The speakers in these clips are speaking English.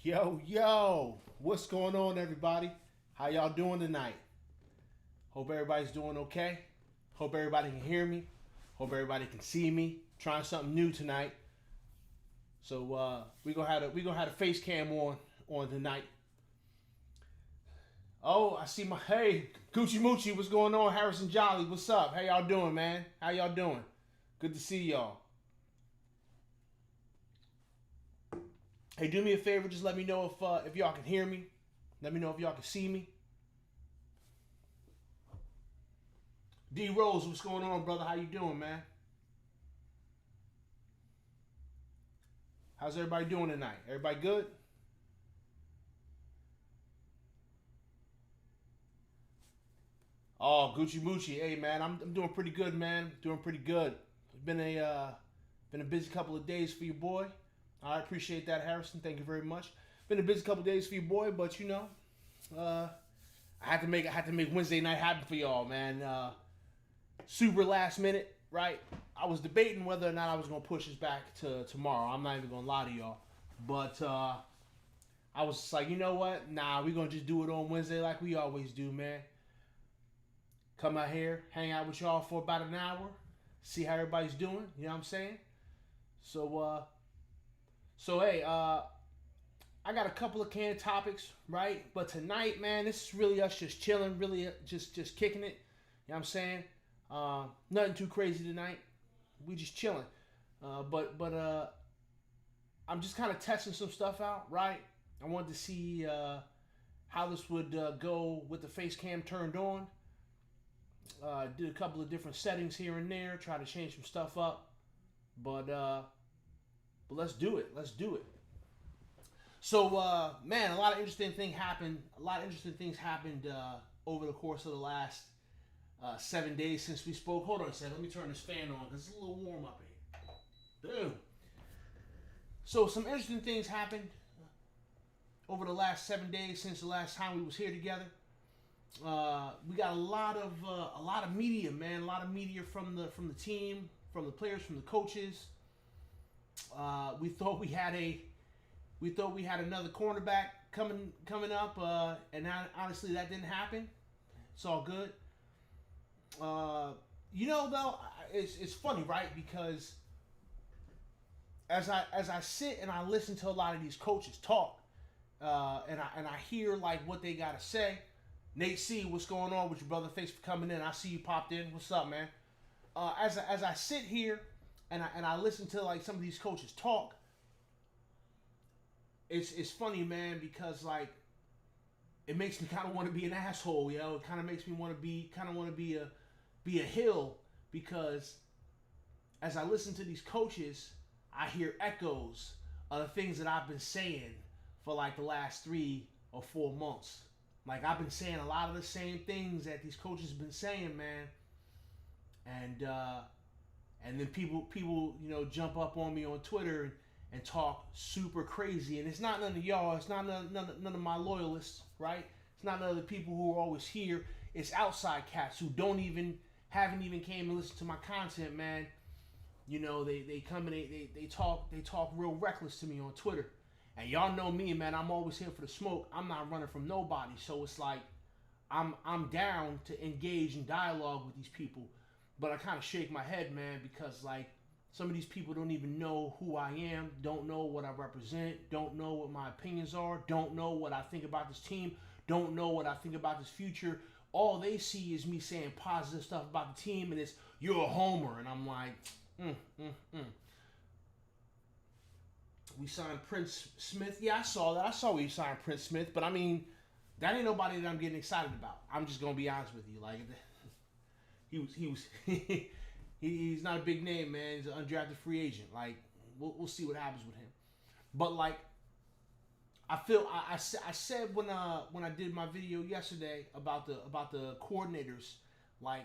Yo, what's going on, everybody? How y'all doing tonight? Hope everybody's doing okay. Hope everybody can hear me. Hope everybody can see me. Trying something new tonight. So we gonna have a face cam on tonight. Oh, I see my hey Gucci Moochie. What's going on, Harrison Jolly? What's up? How y'all doing, man? How y'all doing? Good to see y'all. Hey, do me a favor. Just let me know if y'all can hear me. Let me know if y'all can see me. D Rose, what's going on, brother? How you doing, man? How's everybody doing tonight? Everybody good? Oh, Gucci Moochie. Hey, man, I'm doing pretty good, man. Doing pretty good. It's been a busy couple of days for you, boy. I appreciate that, Harrison. Thank you very much. Been a busy couple of days for you, boy, but uh, I had to make Wednesday night happen for y'all, man. Super last minute, right? I was debating whether or not I was gonna push this back to tomorrow. I'm not even gonna lie to y'all, but I was just like, you know what? Nah, we gonna just do it on Wednesday like we always do, man. Come out here, hang out with y'all for about an hour, see how everybody's doing. You know what I'm saying? So, hey, I got a couple of canned topics, right? But tonight, man, this is really us just chilling, really just kicking it. You know what I'm saying? Nothing too crazy tonight. We just chilling. But I'm just kind of testing some stuff out, right? I wanted to see how this would go with the face cam turned on. Did a couple of different settings here and there, try to change some stuff up, but let's do it. Let's do it. So, man, a lot of interesting things happened. A lot of interesting things happened over the course of the last 7 days since we spoke. Hold on a second. Let me turn this fan on because it's a little warm up here. Boom. So, some interesting things happened over the last 7 days since the last time we was here together. We got a lot of media, man. A lot of media from the team, from the players, from the coaches. We thought we had another cornerback coming up, and now, honestly, that didn't happen. It's all good. Though, it's funny, right? Because as I sit and I listen to a lot of these coaches talk, and I hear like what they gotta say. Nate C, what's going on with your brother? Thanks for coming in. I see you popped in. What's up, man? As I sit here and I listen to like some of these coaches talk, it's funny, man, because like it makes me kind of want to be an asshole, yo. It kind of makes me want to be a hill because as I listen to these coaches, I hear echoes of the things that I've been saying for like the last 3 or 4 months. Like I've been saying a lot of the same things that these coaches have been saying, man. And then people jump up on me on Twitter and talk super crazy. And it's not none of y'all. It's not none of my loyalists, right? It's not none of the people who are always here. It's outside cats who haven't even came and listened to my content, man. They come and they talk real reckless to me on Twitter. And y'all know me, man. I'm always here for the smoke. I'm not running from nobody. So it's like I'm down to engage in dialogue with these people, but I kind of shake my head, man, because like some of these people don't even know who I am, don't know what I represent, don't know what my opinions are, don't know what I think about this team, don't know what I think about this future. All they see is me saying positive stuff about the team, and it's you're a homer, and I'm like, mm, mm, mm. We signed Prince Smith. Yeah, I saw that. I saw we signed Prince Smith, but I mean, that ain't nobody that I'm getting excited about. I'm just gonna be honest with you. Like, he was he's not a big name, man. He's an undrafted free agent. Like, we'll see what happens with him. But like, I said when I did my video yesterday about the coordinators, like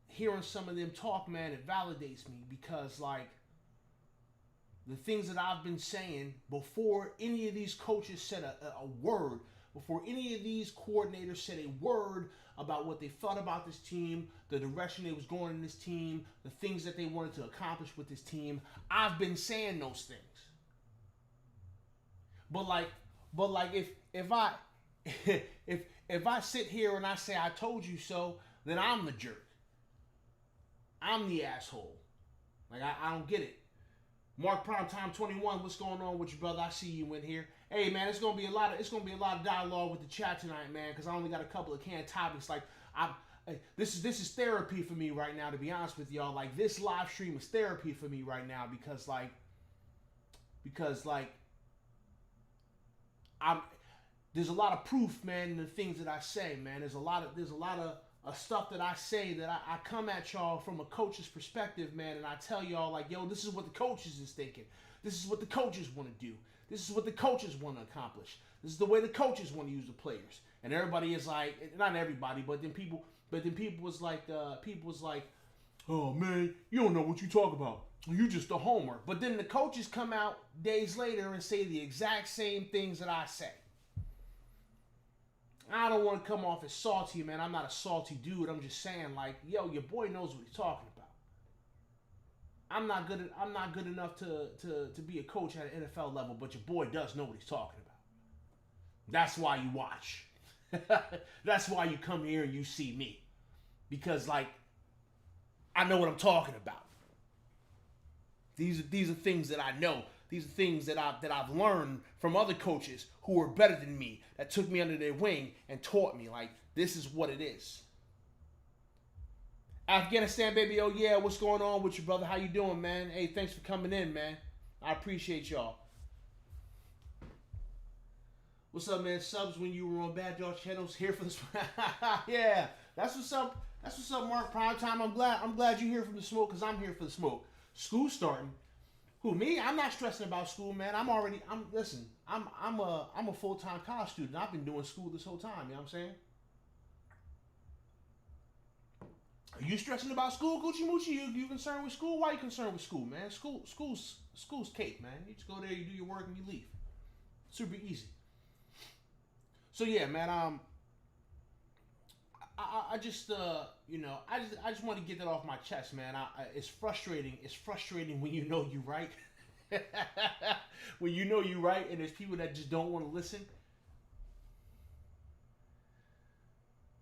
hearing some of them talk, man, it validates me because like the things that I've been saying before any of these coaches said a word, before any of these coordinators said a word about what they thought about this team, the direction they was going in this team, the things that they wanted to accomplish with this team, I've been saying those things. But like But like if I if I sit here and I say I told you so, then I'm the jerk. I'm the asshole. Like I don't get it. Mark Primetime 21, what's going on with you, brother? I see you in here. Hey man, it's gonna be a lot of dialogue with the chat tonight, man, because I only got a couple of canned topics. Like this is therapy for me right now, to be honest with y'all. Like this live stream is therapy for me right now because I'm there's a lot of proof, man, in the things that I say, man. There's a lot of stuff that I say that I come at y'all from a coach's perspective, man, and I tell y'all like, yo, this is what the coaches is thinking. This is what the coaches want to do. This is what the coaches want to accomplish. This is the way the coaches want to use the players. And everybody is like, not everybody, but then people was like, oh man, you don't know what you talk about. You just a homer. But then the coaches come out days later and say the exact same things that I say. I don't want to come off as salty, man. I'm not a salty dude. I'm just saying, like, yo, your boy knows what he's talking about. I'm not good enough to be a coach at an NFL level, but your boy does know what he's talking about. That's why you watch. That's why you come here and you see me. Because, like, I know what I'm talking about. These are things that I know. These are things that I've learned from other coaches who were better than me, that took me under their wing and taught me, like, this is what it is. Afghanistan, baby, oh yeah, what's going on with you, brother? How you doing, man? Hey, thanks for coming in, man. I appreciate y'all. What's up, man? Subs when you were on Bad Dog Channels here for this. Yeah, that's what's up. That's what's up, Mark Primetime. I'm glad you're here for the smoke, because I'm here for the smoke. School's starting. Who, me? I'm not stressing about school, man. I'm a full-time college student. I've been doing school this whole time, you know what I'm saying? Are you stressing about school, Gucci Moochie? You concerned with school? Why are you concerned with school, man? School's cake, man. You just go there, you do your work, and you leave. Super easy. So yeah, man. I just want to get that off my chest, man. It's frustrating. It's frustrating when you know you right. When you know you right, and there's people that just don't want to listen.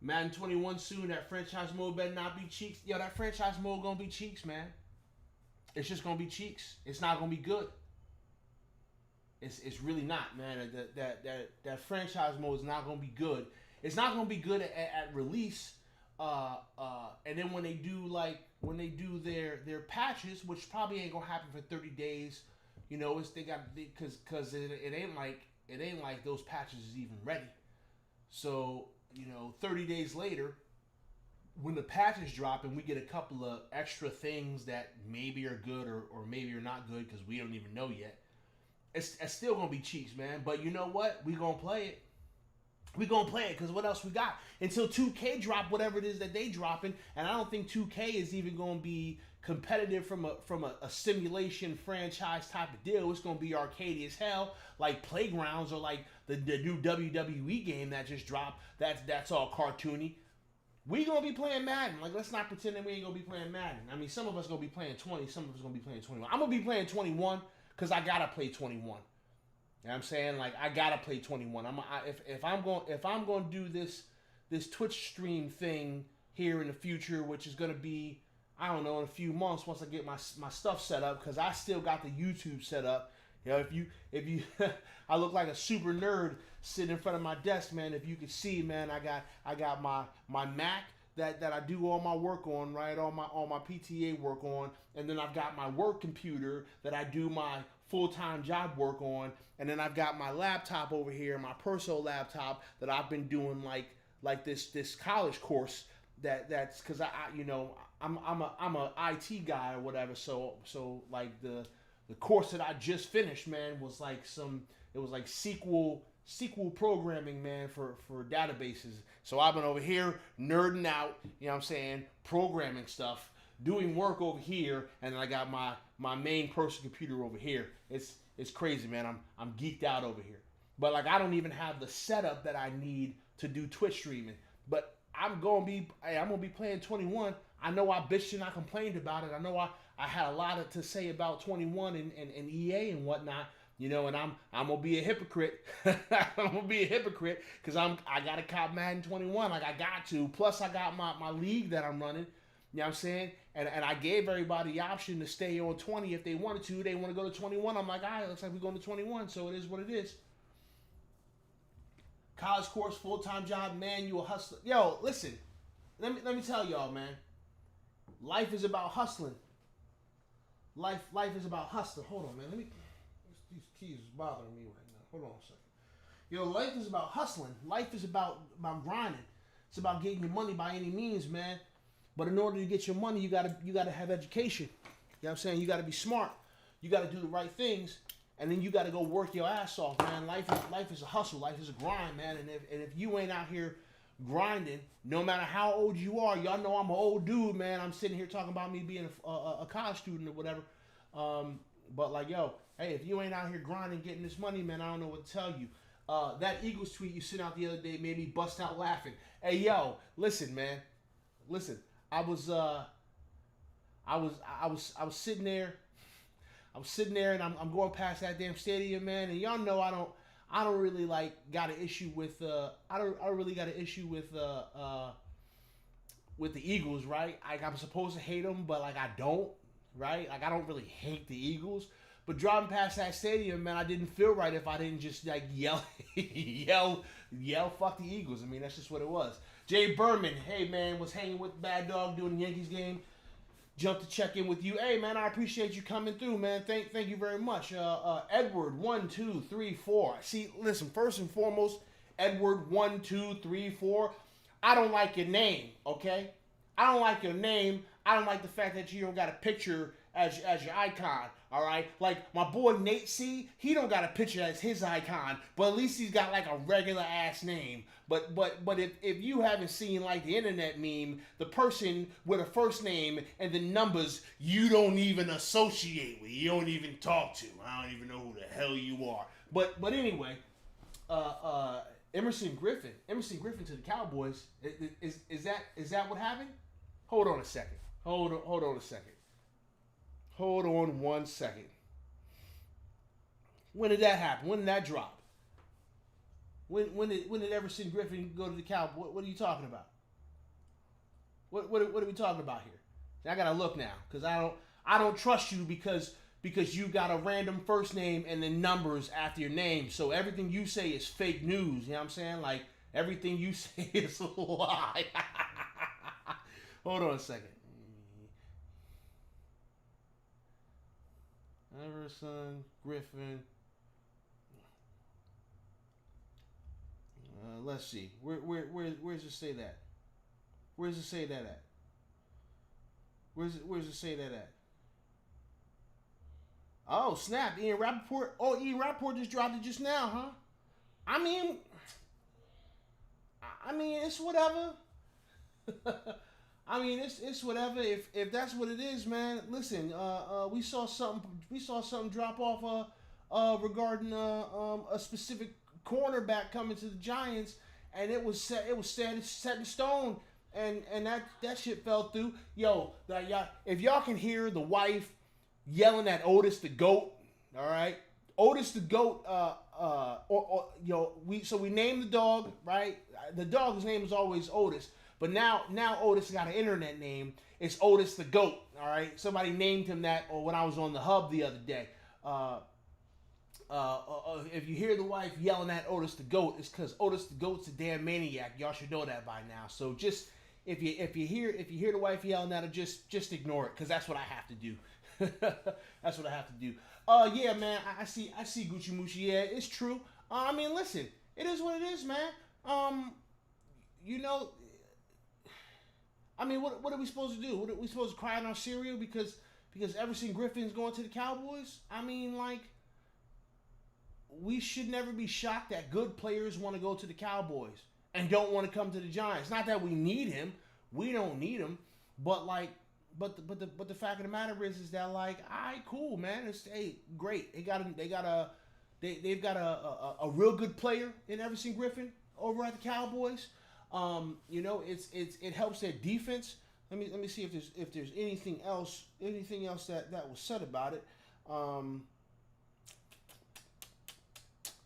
Madden 21 soon. That franchise mode better not be cheeks. Yo, that franchise mode gonna be cheeks, man. It's just gonna be cheeks. It's not gonna be good. It's really not, man. That franchise mode is not gonna be good. It's not gonna be good at release. And then when they do their patches, which probably ain't gonna happen for 30 days, you know, because it ain't like those patches is even ready. So, you know, 30 days later, when the patches drop and we get a couple of extra things that maybe are good or maybe are not good because we don't even know yet, it's still gonna be cheeks, man. But you know what? We gonna play it. We gonna play it because what else we got? Until 2K drop whatever it is that they dropping, and I don't think 2K is even gonna be competitive from a simulation franchise type of deal. It's gonna be arcadey as hell, like Playgrounds or like the new WWE game that just dropped. That's all cartoony. We gonna be playing Madden. Like, let's not pretend that we ain't gonna be playing Madden. I mean, some of us gonna be playing 20, some of us gonna be playing 21. I'm gonna be playing 21 because I gotta play 21. You know what I'm saying? Like, I gotta play 21. If I'm going to do this Twitch stream thing here in the future, which is gonna be, I don't know, in a few months once I get my stuff set up, because I still got the YouTube set up. You know, if you I look like a super nerd sitting in front of my desk, man. If you could see, man, I got my Mac that I do all my work on, right? All my PTA work on, and then I've got my work computer that I do my full-time job work on, and then I've got my laptop over here, my personal laptop that I've been doing like this college course that's because I'm a IT guy or whatever, so like the course that I just finished, man, was like SQL programming, man, for databases. So I've been over here nerding out, you know what I'm saying, programming stuff, doing work over here, and then I got my main personal computer over here. It's crazy, man. I'm geeked out over here. But like, I don't even have the setup that I need to do Twitch streaming. But I'm gonna be playing 21. I know I bitched and I complained about it. I know I had a lot to say about 21 and EA and whatnot. And I'm gonna be a hypocrite. I'm gonna be a hypocrite because I got to cop Madden 21. Like I got to. Plus I got my league that I'm running. You know what I'm saying? And I gave everybody the option to stay on 20 if they wanted to. They want to go to 21. I'm like, all right, looks like we're going to 21. So it is what it is. College course, full-time job, man, you a hustler. Yo, listen. Let me tell y'all, man. Life is about hustling. Life is about hustling. Hold on, man. These keys is bothering me right now. Hold on a second. Life is about hustling. Life is about grinding. It's about getting your money by any means, man. But in order to get your money, you gotta have education. You know what I'm saying? You gotta be smart. You gotta do the right things, and then you gotta go work your ass off, man. Life is a hustle. Life is a grind, man. And if you ain't out here grinding, no matter how old you are, y'all know I'm an old dude, man. I'm sitting here talking about me being a college student or whatever. But like, yo, hey, if you ain't out here grinding, getting this money, man, I don't know what to tell you. That Eagles tweet you sent out the other day made me bust out laughing. Hey, yo, listen, man, listen. I was sitting there. I was sitting there, and I'm going past that damn stadium, man. And y'all know I don't really like got an issue with I don't really got an issue with the Eagles, right? Like I'm supposed to hate them, but like I don't, right? Like I don't really hate the Eagles. But driving past that stadium, man, I didn't feel right if I didn't just like yell, fuck the Eagles. I mean, that's just what it was. Jay Berman, hey man, was hanging with Bad Dog doing the Yankees game. Jumped to check in with you. Hey man, I appreciate you coming through, man. Thank you very much. Edward 1 2 3 4. See, listen. First and foremost, Edward 1 2 3 4. I don't like your name, okay? I don't like your name. I don't like the fact that you don't got a picture as your icon, all right? Like my boy Nate C, he don't got a picture as his icon, but at least he's got like a regular ass name. But if you haven't seen like the internet meme, the person with a first name and the numbers you don't even associate with, you don't even talk to. I don't even know who the hell you are. But anyway, Emerson Griffin to the Cowboys. Is that what happened? Hold on a second. Hold on a second. Hold on 1 second. When did that happen? When did that drop? When did Everson Griffin go to the Cowboys? What are you talking about? What are we talking about here? I gotta look now because I don't trust you because you got a random first name and then numbers after your name. So everything you say is fake news. You know what I'm saying? Like everything you say is a lie. Hold on a second. Everson Griffin. Let's see. Where's it say that? Where's it say that at? Where's it say that at? Oh snap! Ian Rappaport. Oh, Ian Rappaport just dropped it just now, huh? I mean, it's whatever. I mean, it's whatever. If that's what it is, man. Listen, we saw something drop off regarding a specific cornerback coming to the Giants, and it was set in stone, and that shit fell through. Yo, if y'all can hear the wife yelling at Otis the goat, all right, Otis the goat. We named the dog, right? The dog's name is always Otis. But now Otis got an internet name. It's Otis the Goat. All right, somebody named him that. Or when I was on the hub the other day, if you hear the wife yelling at Otis the Goat, it's because Otis the Goat's a damn maniac. Y'all should know that by now. So just if you hear the wife yelling at her, just ignore it because that's what I have to do. That's what I have to do. Yeah, man. I see Gucci Mucci. Yeah, it's true. I mean, listen, it is what it is, man. I mean, what are we supposed to do? What are we supposed to cry in our cereal because Everson Griffin's going to the Cowboys? I mean, like, we should never be shocked that good players want to go to the Cowboys and don't want to come to the Giants. Not that we need him. We don't need him. But the fact of the matter is that, like, all right, cool, man. It's great. They've got a real good player in Everson Griffin over at the Cowboys. It helps their defense. Let me see if there's anything else that was said about it.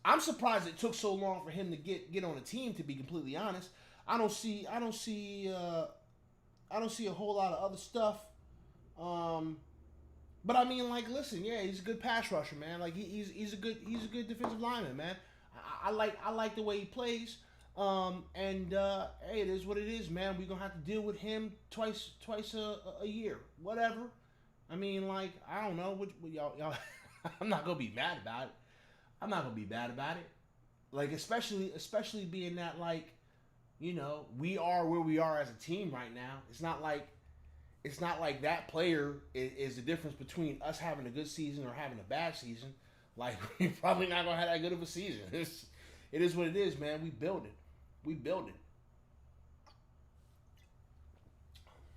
I'm surprised it took so long for him to get on a team. To be completely honest, I don't see a whole lot of other stuff. But I mean, like, listen, yeah, he's a good pass rusher, man. Like he's a good defensive lineman, man. I like the way he plays. Hey, it is what it is, man. We're gonna have to deal with him twice a year, whatever. I mean, like, I don't know what y'all. I'm not gonna be mad about it. I'm not gonna be mad about it. Like, especially being that, like, we are where we are as a team right now. It's not like that player is the difference between us having a good season or having a bad season. Like, we're probably not gonna have that good of a season. It is what it is, man. We build it.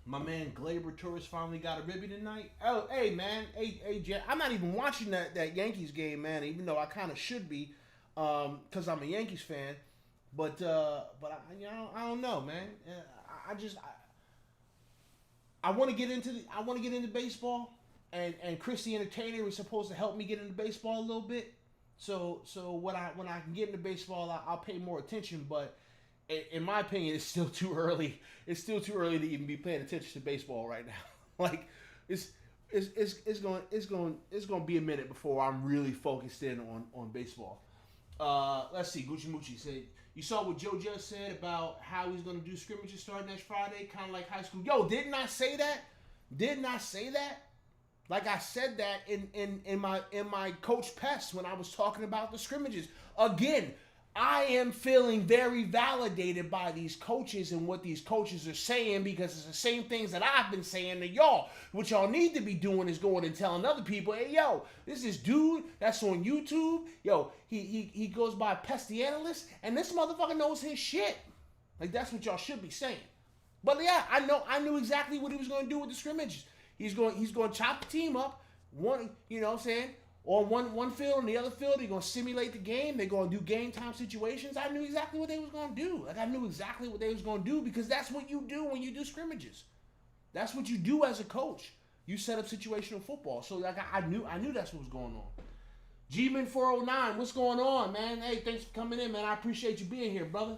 My man Glaber Torres finally got a ribby tonight. Oh, hey, man. Hey, Jay. I'm not even watching that Yankees game, man, even though I kind of should be, because I'm a Yankees fan. But I don't know, man. I want to get into baseball, and Chris the Entertainer was supposed to help me get into baseball a little bit. So when I can get into baseball, I'll pay more attention. But in my opinion, it's still too early. It's still too early to even be paying attention to baseball right now. Like, it's going to be a minute before I'm really focused in on baseball. Let's see. Gucci Mucci said, you saw what Joe just said about how he's going to do scrimmages starting next Friday, kind of like high school. Yo, didn't I say that? Didn't I say that? Like, I said that in my Coach Pest when I was talking about the scrimmages. Again, I am feeling very validated by these coaches and what these coaches are saying, because it's the same things that I've been saying to y'all. What y'all need to be doing is going and telling other people, hey, yo, this is dude that's on YouTube. Yo, he goes by Pest the Analyst, and this motherfucker knows his shit. Like, that's what y'all should be saying. But yeah, I knew exactly what he was going to do with the scrimmages. He's going to chop the team up, one, you know what I'm saying? On one field and the other field, they're going to simulate the game. They're going to do game time situations. I knew exactly what they was going to do. Like, I knew exactly what they was going to do, because that's what you do when you do scrimmages. That's what you do as a coach. You set up situational football. So, like, I knew that's what was going on. G-Man 409, what's going on, man? Hey, thanks for coming in, man. I appreciate you being here, brother.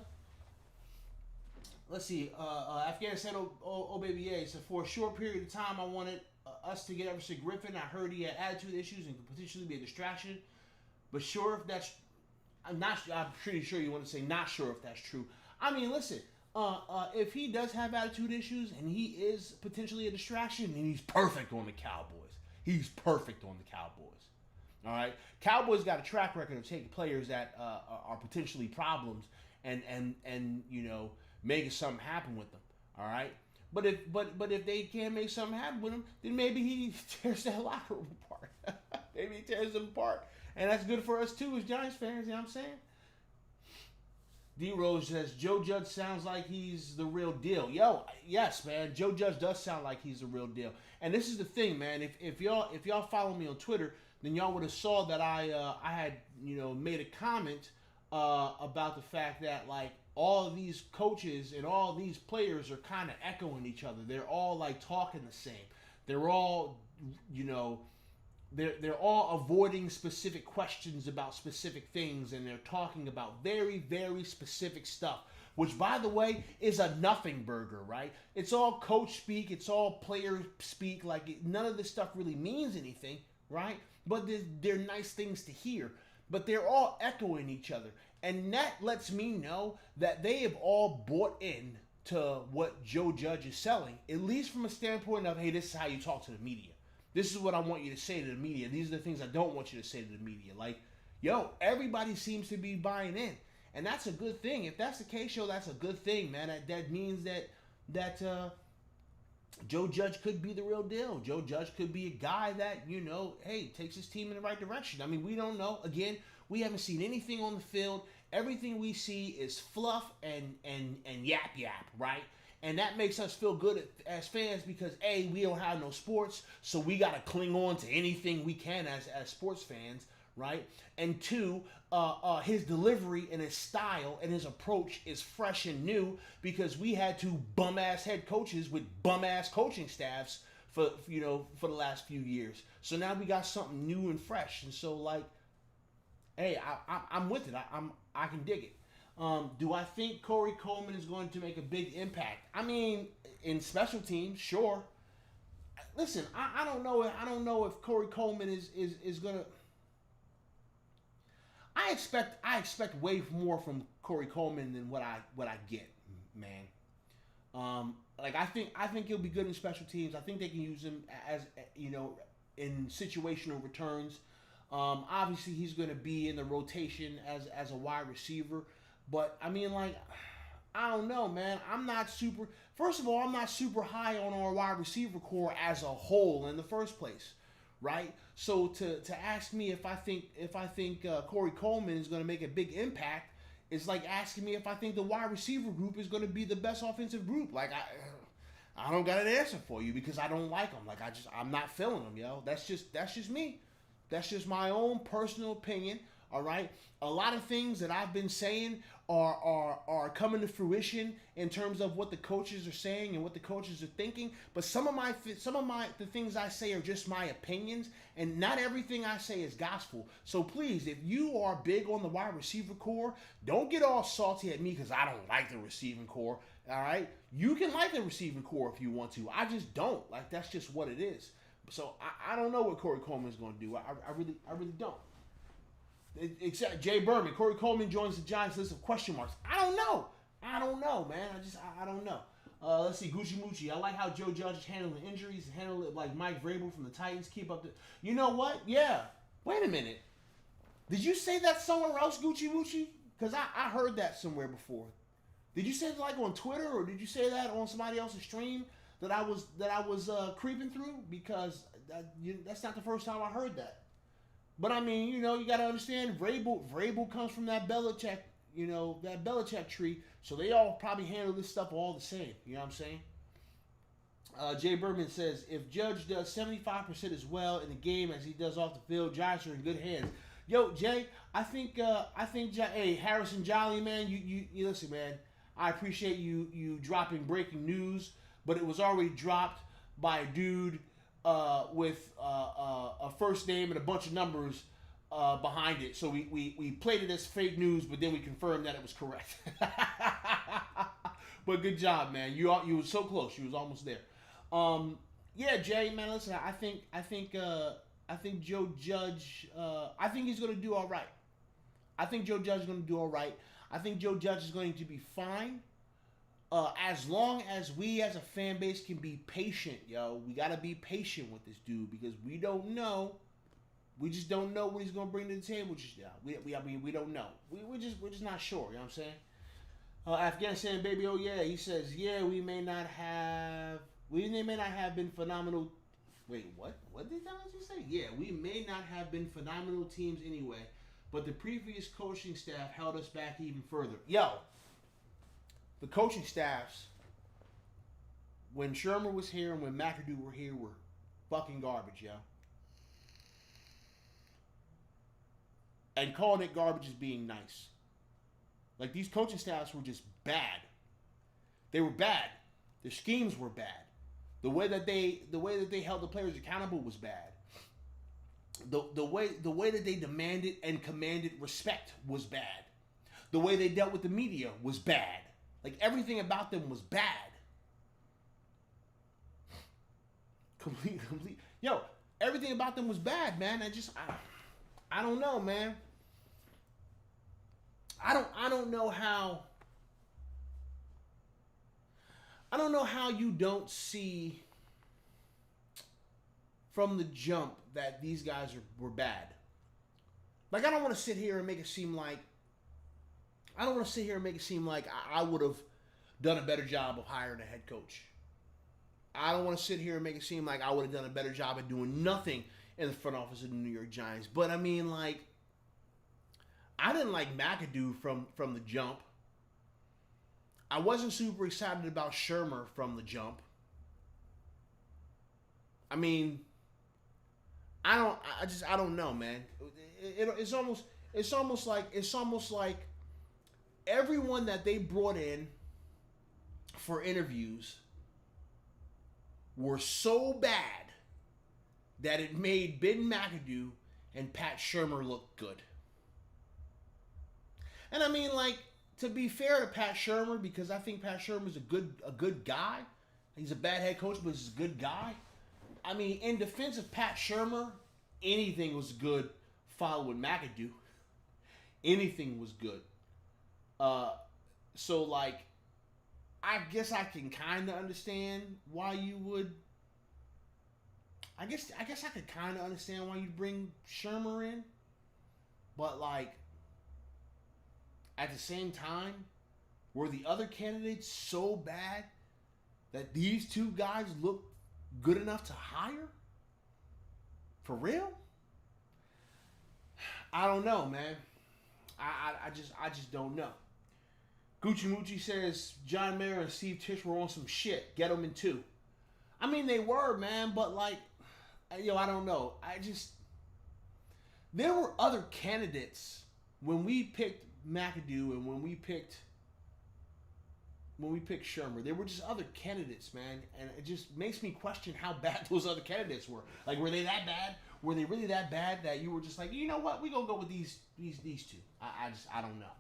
Let's see. Afghanistan OBBA said, for a short period of time, I wanted us to get Everson Griffin. I heard he had attitude issues and could potentially be a distraction. But I'm pretty sure you want to say not sure if that's true. I mean, listen, if he does have attitude issues and he is potentially a distraction, then he's perfect on the Cowboys. He's perfect on the Cowboys. All right? Cowboys got a track record of taking players that are potentially problems and making something happen with them. All right? But if they can't make something happen with him, then maybe he tears that locker room apart. Maybe he tears them apart. And that's good for us too as Giants fans, you know what I'm saying? D-Rose says, Joe Judge sounds like he's the real deal. Yo, yes, man. Joe Judge does sound like he's the real deal. And this is the thing, man. If y'all follow me on Twitter, then y'all would have saw that I had, made a comment about the fact that, like, all of these coaches and all of these players are kind of echoing each other. They're all, like, talking the same. They're all, they're all avoiding specific questions about specific things, and they're talking about very, very specific stuff, which, by the way, is a nothing burger, right? It's all coach speak. It's all player speak. Like, none of this stuff really means anything, right? But they're nice things to hear. But they're all echoing each other. And that lets me know that they have all bought in to what Joe Judge is selling, at least from a standpoint of, hey, this is how you talk to the media. This is what I want you to say to the media. These are the things I don't want you to say to the media. Like, yo, everybody seems to be buying in. And that's a good thing. If that's the case, yo, that's a good thing, man. That means that Joe Judge could be the real deal. Joe Judge could be a guy that, hey, takes his team in the right direction. I mean, we don't know. Again, we haven't seen anything on the field. Everything we see is fluff and yap, right? And that makes us feel good as fans because, A, we don't have no sports, so we got to cling on to anything we can as sports fans, right? And 2, his delivery and his style and his approach is fresh and new because we had 2 bum-ass head coaches with bum-ass coaching staffs for the last few years. So now we got something new and fresh. And so, like, Hey, I'm with it. I can dig it. Do I think Corey Coleman is going to make a big impact? I mean, in special teams, sure. Listen, I don't know. I don't know if Corey Coleman is gonna. I expect way more from Corey Coleman than what I get, man. Like I think he'll be good in special teams. I think they can use him as in situational returns. Obviously, he's going to be in the rotation as a wide receiver, but I mean, like, I don't know, man. I'm not super. First of all, I'm not super high on our wide receiver core as a whole in the first place, right? So to ask me if I think Corey Coleman is going to make a big impact is like asking me if I think the wide receiver group is going to be the best offensive group. Like I don't got an answer for you because I don't like them. Like I'm not feeling them, yo. That's just me. That's just my own personal opinion. All right. A lot of things that I've been saying are coming to fruition in terms of what the coaches are saying and what the coaches are thinking. But some of the things I say are just my opinions, and not everything I say is gospel. So please, if you are big on the wide receiver core, don't get all salty at me because I don't like the receiving core. All right, you can like the receiving core if you want to. I just don't. Like that's just what it is. So I don't know what Corey Coleman is going to do. I really don't. Except Jay Berman, Corey Coleman joins the Giants list of question marks. I don't know, man. I don't know. Let's see, Gucci Moochie. I like how Joe Judge is handling injuries, handle it like Mike Vrabel from the Titans. Keep up the. You know what? Yeah. Wait a minute. Did you say that somewhere else, Gucci Moochie? Because I heard that somewhere before. Did you say it like on Twitter or did you say that on somebody else's stream that I was creeping through? Because that's not the first time I heard that. But I mean, you got to understand, Vrabel comes from that Belichick, that Belichick tree. So they all probably handle this stuff all the same. You know what I'm saying? Jay Berman says, if Judge does 75% as well in the game as he does off the field, Giants are in good hands. Yo, Jay, I think, hey, Harrison Jolly, man, you listen, man. I appreciate you dropping breaking news, but it was already dropped by a dude with a first name and a bunch of numbers behind it. So we played it as fake news, but then we confirmed that it was correct. But good job, man. You were so close. You was almost there. Yeah, Jay, man. Listen, I think Joe Judge. I think he's gonna do all right. I think Joe Judge is gonna do all right. I think Joe Judge is going to be fine. As long as we as a fan base can be patient, yo. We got to be patient with this dude because we don't know. We just don't know what he's going to bring to the table. We don't know. We're just not sure. You know what I'm saying? Afghanistan, baby, oh yeah. He says, yeah, we may not have been phenomenal. Wait, what? What did you say? Yeah, we may not have been phenomenal teams anyway, but the previous coaching staff held us back even further. Yo, the coaching staffs, when Shermer was here and when McAdoo were here, were fucking garbage, yo. And calling it garbage is being nice. Like, these coaching staffs were just bad. They were bad. Their schemes were bad. The way that they held the players accountable was bad. The way that they demanded and commanded respect was bad. The way they dealt with the media was bad. Like, everything about them was bad. Complete. Yo, everything about them was bad, man. I don't know, man. I don't know how you don't see from the jump that these guys were bad. Like, I don't want to sit here and make it seem like I would have done a better job of hiring a head coach. I don't want to sit here and make it seem like I would have done a better job of doing nothing in the front office of the New York Giants. But I mean, like, I didn't like McAdoo from the jump. I wasn't super excited about Shermer from the jump. I mean, I don't know, man. It's almost like everyone that they brought in for interviews were so bad that it made Ben McAdoo and Pat Shermer look good. And I mean, like, to be fair to Pat Shermer, because I think Pat Shermer's a good guy. He's a bad head coach, but he's a good guy. I mean, in defense of Pat Shermer, anything was good following McAdoo. Anything was good. So like, I guess I can kind of understand why you would. I guess I could kind of understand why you'd bring Shermer in, but like, at the same time, were the other candidates so bad that these two guys look good enough to hire? For real? I don't know, man. I just don't know. Gucci Moochie says John Mayer and Steve Tisch were on some shit. Get them in two. I mean, they were, man, but like, I don't know. There were other candidates when we picked McAdoo and when we picked Shermer. There were just other candidates, man, and it just makes me question how bad those other candidates were. Like, were they that bad? Were they really that bad that you were just like, you know what, we gonna go with these two? I don't know.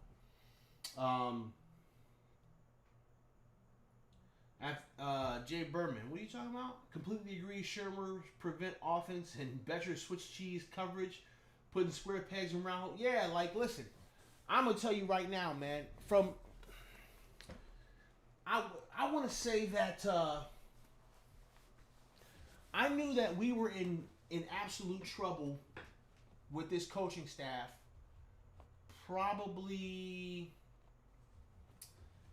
Jay Berman, what are you talking about? Completely agree. Shermer prevent offense and better switch cheese coverage, putting square pegs in round. Yeah, like, listen, I'm gonna tell you right now, man. I want to say that I knew that we were in absolute trouble with this coaching staff. Probably,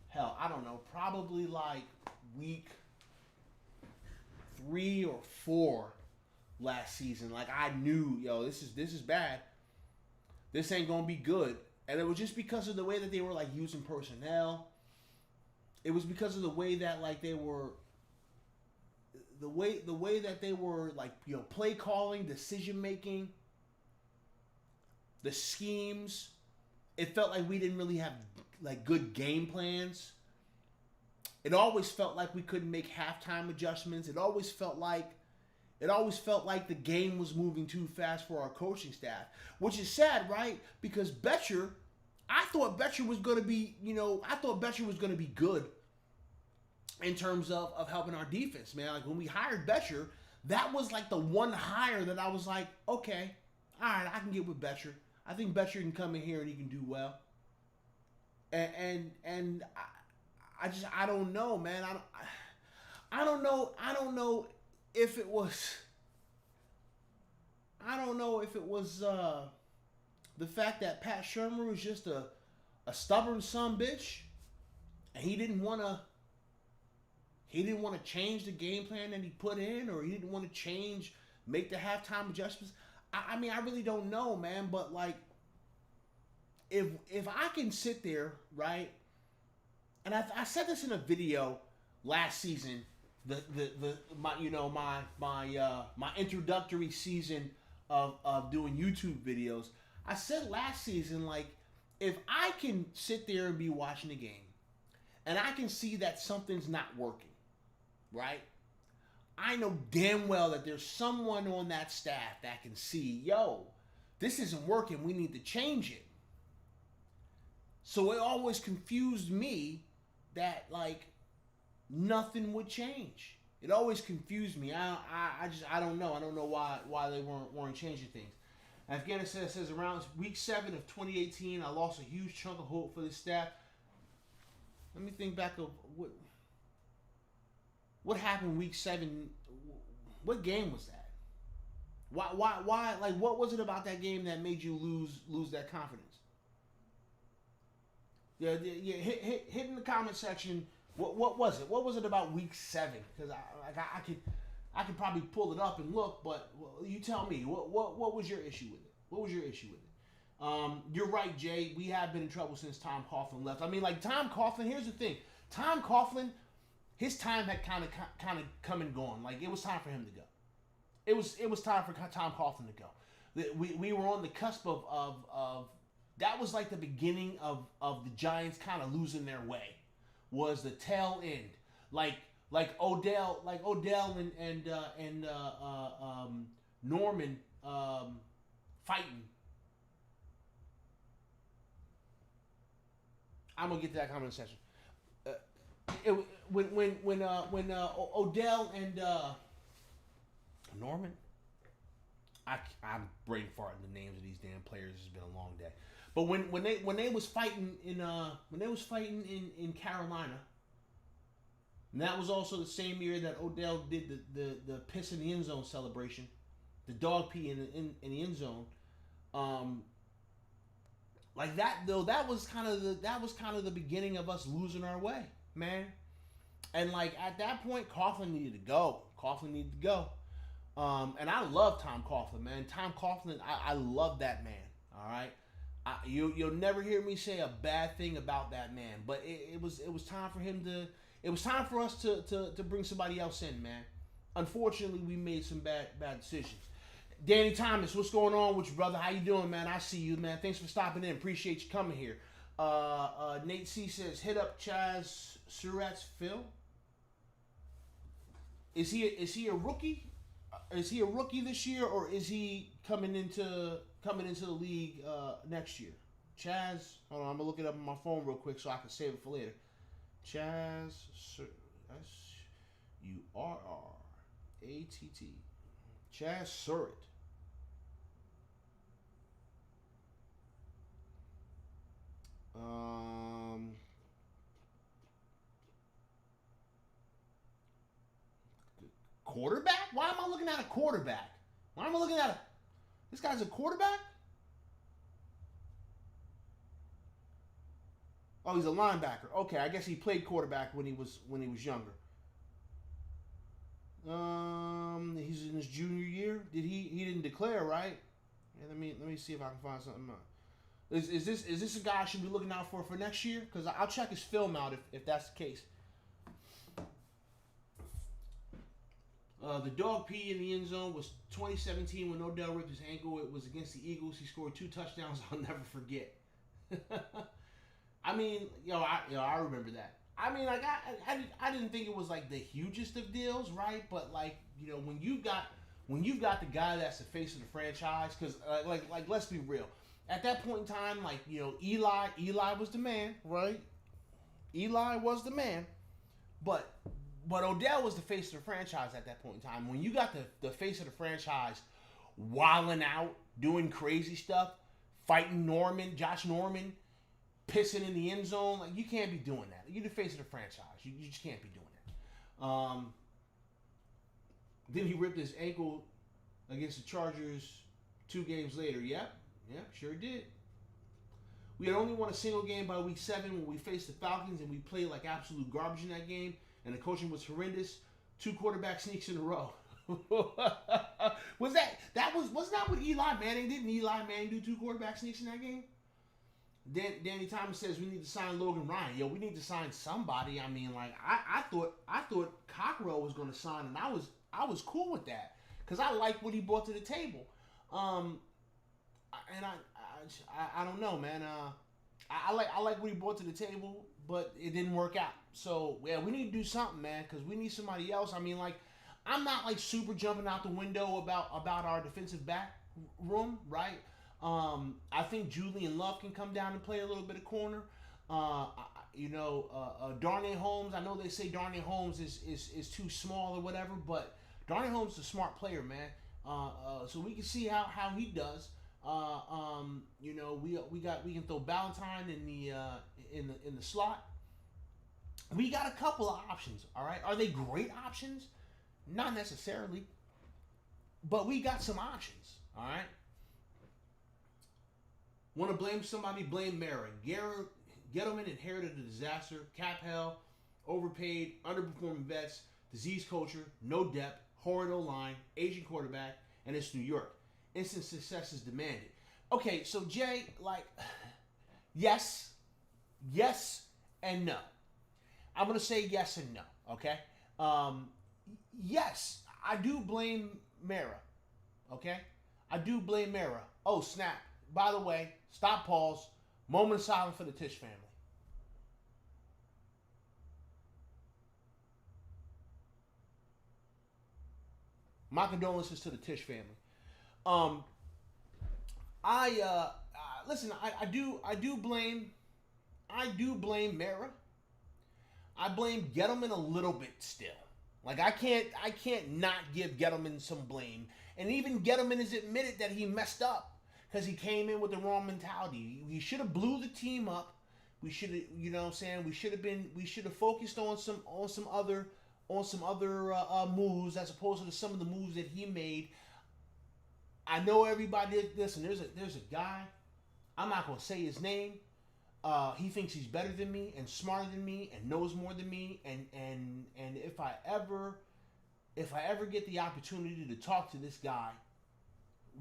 hell, I don't know. Probably like week 3 or 4 last season. Like, I knew, this is bad. This ain't gonna be good. And it was just because of the way that they were like using personnel. It was because of the way that like they were, the way that they were like, play calling, decision making, the schemes. It felt like we didn't really have like good game plans. It always felt like we couldn't make halftime adjustments. It always felt like the game was moving too fast for our coaching staff, which is sad, right? Because I thought Betcher was going to be, good in terms of helping our defense, man. Like, when we hired Betcher, that was like the one hire that I was like, okay, all right, I can get with Betcher. I think Betcher can come in here and he can do well. And I don't know, man. I don't know if it was. I don't know if it was the fact that Pat Shermer was just a stubborn son bitch, and he didn't want to change the game plan that he put in, or he didn't want to make the halftime adjustments. I mean, I really don't know, man. But like, if I can sit there, right, and I said this in a video last season, my introductory season of doing YouTube videos. I said last season, like, if I can sit there and be watching the game, and I can see that something's not working, right? I know damn well that there's someone on that staff that can see, this isn't working, we need to change it. So it always confused me that, like, nothing would change. It always confused me. I don't know. I don't know why they weren't changing things. Afghanistan says around week 7 of 2018, I lost a huge chunk of hope for this staff. Let me think back of what happened week 7. What game was that? Why? Like, what was it about that game that made you lose that confidence? Yeah. Hit in the comment section. What was it? What was it about week 7? Because I could probably pull it up and look, but you tell me. What was your issue with it? What was your issue with it? You're right, Jay. We have been in trouble since Tom Coughlin left. I mean, like, Tom Coughlin. Here's the thing. Tom Coughlin, his time had kind of come and gone. Like, it was time for him to go. It was time for Tom Coughlin to go. We were on the cusp of that was like the beginning of the Giants kind of losing their way. Was the tail end, like Odell and Norman fighting. I'm gonna get to that comment section. Uh, it, when Odell and Norman, I'm brain farting the names of these damn players. It's been a long day. But when they was fighting in Carolina, and that was also the same year that Odell did the piss in the end zone celebration, the dog pee in the end zone. Um, like that though, that was kind of the beginning of us losing our way, man. And like at that point, Coughlin needed to go. And I love Tom Coughlin, man. Tom Coughlin, I love that man. All right, you'll never hear me say a bad thing about that man. But it was time for him to. It was time for us to bring somebody else in, man. Unfortunately, we made some bad decisions. Danny Thomas, what's going on with you, brother? How you doing, man? I see you, man. Thanks for stopping in. Appreciate you coming here. Nate C says, hit up Chaz Surratt's Phil. Is he a rookie? Is he a rookie this year, or is he coming into the league next year? Chaz, hold on, I'm gonna look it up on my phone real quick so I can save it for later. Chaz, Surratt. Chaz Surratt. Quarterback? Why am I looking at a quarterback? Why am I looking at a... This guy's a quarterback? Oh, he's a linebacker. Okay, I guess he played quarterback when he was younger. He's in his junior year. He didn't declare, right? Yeah, let me see if I can find something. Is this a guy I should be looking out for next year? Because I'll check his film out if that's the case. The dog pee in the end zone was 2017 when Odell ripped his ankle. It was against the Eagles. He scored 2 touchdowns. I'll never forget. I mean, I remember that. I mean, like I didn't think it was like the hugest of deals, right? But like, when you've got the guy that's the face of the franchise, because like let's be real. At that point in time, like Eli was the man, right? Eli was the man, but Odell was the face of the franchise at that point in time. When you got the face of the franchise wilding out, doing crazy stuff, fighting Josh Norman, pissing in the end zone, like you can't be doing that. You're the face of the franchise. You just can't be doing that. Then he ripped his ankle against the Chargers 2 games later. Yep, sure did. We had only won a single game by week 7 when we faced the Falcons, and we played like absolute garbage in that game. And the coaching was horrendous. 2 quarterback sneaks in a row. Wasn't that what Eli Manning did? Didn't Eli Manning do 2 quarterback sneaks in that game? Danny Thomas says we need to sign Logan Ryan. Yo, we need to sign somebody. I mean, like I thought Cockrell was going to sign, and I was cool with that because I like what he brought to the table. And I don't know, man. I like what he brought to the table, but it didn't work out. So yeah, we need to do something, man, because we need somebody else. I mean, like, I'm not like super jumping out the window about our defensive back room, right? I think Julian Love can come down and play a little bit of corner. Darnay Holmes. I know they say Darnay Holmes is too small or whatever, but Darnay Holmes is a smart player, man. So we can see how he does. We can throw Ballantyne in the slot. We got a couple of options, all right? Are they great options? Not necessarily. But we got some options, all right? Want to blame somebody? Blame Mara. Gettleman inherited a disaster, cap hell, overpaid, underperforming vets, disease culture, no depth, horrid O-line, Asian quarterback, and it's New York. Instant success is demanded. Okay, so Jay, like, yes, and no. I'm going to say yes and no, okay? Yes, I do blame Mara, okay? I do blame Mara. Oh, snap. By the way, stop, pause. Moment of silence for the Tisch family. My condolences to the Tisch family. Listen. I do blame I do blame Mara. I blame Gettleman a little bit still. Like I can't not give Gettleman some blame. And even Gettleman has admitted that he messed up because he came in with the wrong mentality. He should have blew the team up. We should have, you know what I'm saying? We should have focused on some other moves as opposed to some of the moves that he made. I know everybody. Listen, there's a guy. I'm not gonna say his name. He thinks he's better than me and smarter than me and knows more than me. And if I ever get the opportunity to talk to this guy,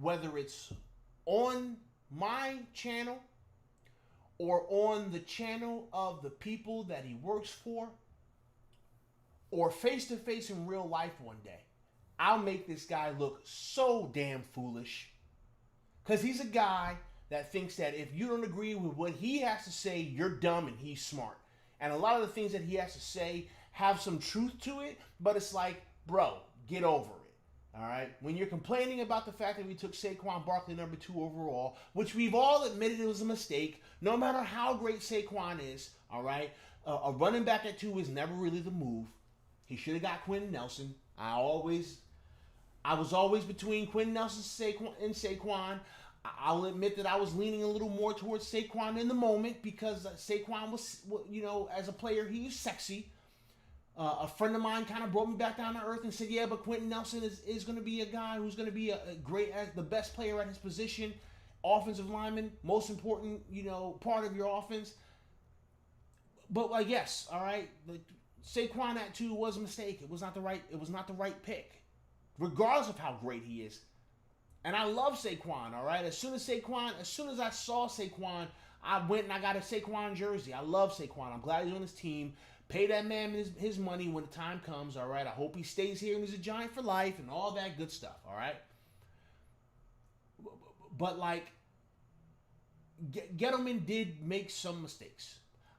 whether it's on my channel or on the channel of the people that he works for, or face to face in real life one day, I'll make this guy look so damn foolish. Because he's a guy that thinks that if you don't agree with what he has to say, you're dumb and he's smart. And a lot of the things that he has to say have some truth to it, but it's like, bro, get over it. All right? When you're complaining about the fact that we took Saquon Barkley number 2 overall, which we've all admitted it was a mistake, no matter how great Saquon is, all right, a running back at 2 is never really the move. He should have got Quentin Nelson. I was always between Quentin Nelson and Saquon. I'll admit that I was leaning a little more towards Saquon in the moment because Saquon was, you know, as a player, he's sexy. A friend of mine kind of brought me back down to earth and said, yeah, but Quentin Nelson is going to be a guy who's going to be a great, as the best player at his position, offensive lineman, most important, you know, part of your offense. But like, yes, all right, Saquon at 2 was a mistake. It was not the right pick, regardless of how great he is. And I love Saquon, all right? As soon as I saw Saquon, I went and I got a Saquon jersey. I love Saquon. I'm glad he's on his team. Pay that man his money when the time comes, all right? I hope he stays here and he's a Giant for life and all that good stuff, all right? But, like, Gettleman did make some mistakes.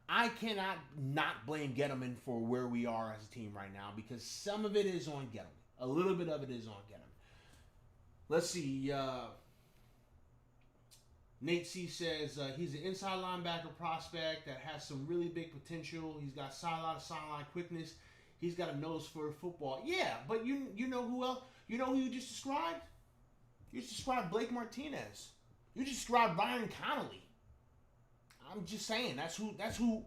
I cannot not blame Gettleman for where we are as a team right now because some of it is on Gettleman. A little bit of it is on Gettleman. Let's see. Nate C says he's an inside linebacker prospect that has some really big potential. He's got sideline quickness. He's got a nose for football. Yeah, but you know who else? You know who you just described? You just described Blake Martinez. You just described Ryan Connolly. I'm just saying that's who.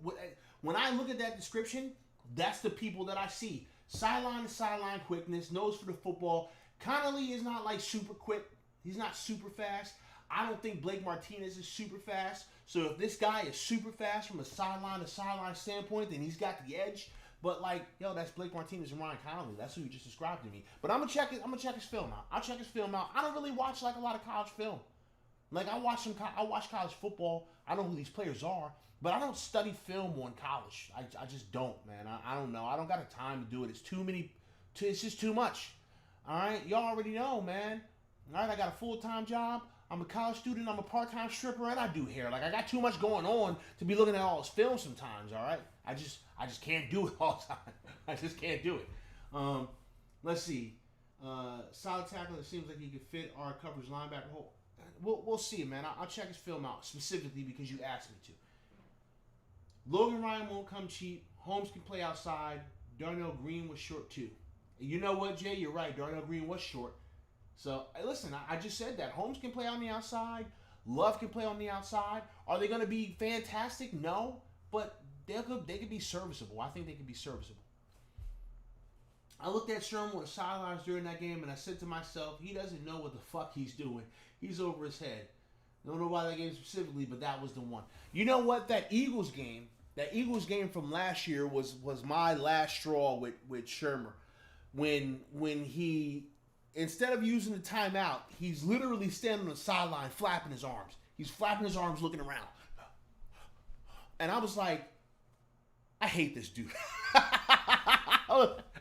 When I look at that description, that's the people that I see. Sideline to sideline quickness, nose for the football. Connolly is not like super quick. He's not super fast. I don't think Blake Martinez is super fast. So if this guy is super fast from a sideline to sideline standpoint, then he's got the edge. But like, yo, that's Blake Martinez and Ryan Connolly. That's who you just described to me. But I'm gonna check his film out. I'll check his film out. I don't really watch like a lot of college film. Like I watch college football. I know who these players are, but I don't study film on college. I just don't, man. I don't know. I don't got the time to do it. It's too many. It's just too much. All right, y'all already know, man. All right, I got a full-time job. I'm a college student. I'm a part-time stripper, and I do hair. Like I got too much going on to be looking at all this film sometimes. All right, I just can't do it all the time. I just can't do it. Let's see. Solid tackle. It seems like he could fit our coverage linebacker hole. We'll see, man. I'll check his film out specifically because you asked me to. Logan Ryan won't come cheap. Holmes can play outside. Darnell Green was short too. You know what, Jay? You're right. Darnell Green was short. So, listen, I just said that. Holmes can play on the outside. Love can play on the outside. Are they going to be fantastic? No. But they could be serviceable. I think they could be serviceable. I looked at Sherman with the sidelines during that game, and I said to myself, he doesn't know what the fuck he's doing. He's over his head. I don't know why that game specifically, but that was the one. You know what? That Eagles game from last year was my last straw with Shermer. When he, instead of using the timeout, he's literally standing on the sideline flapping his arms. He's flapping his arms looking around. And I was like, I hate this dude.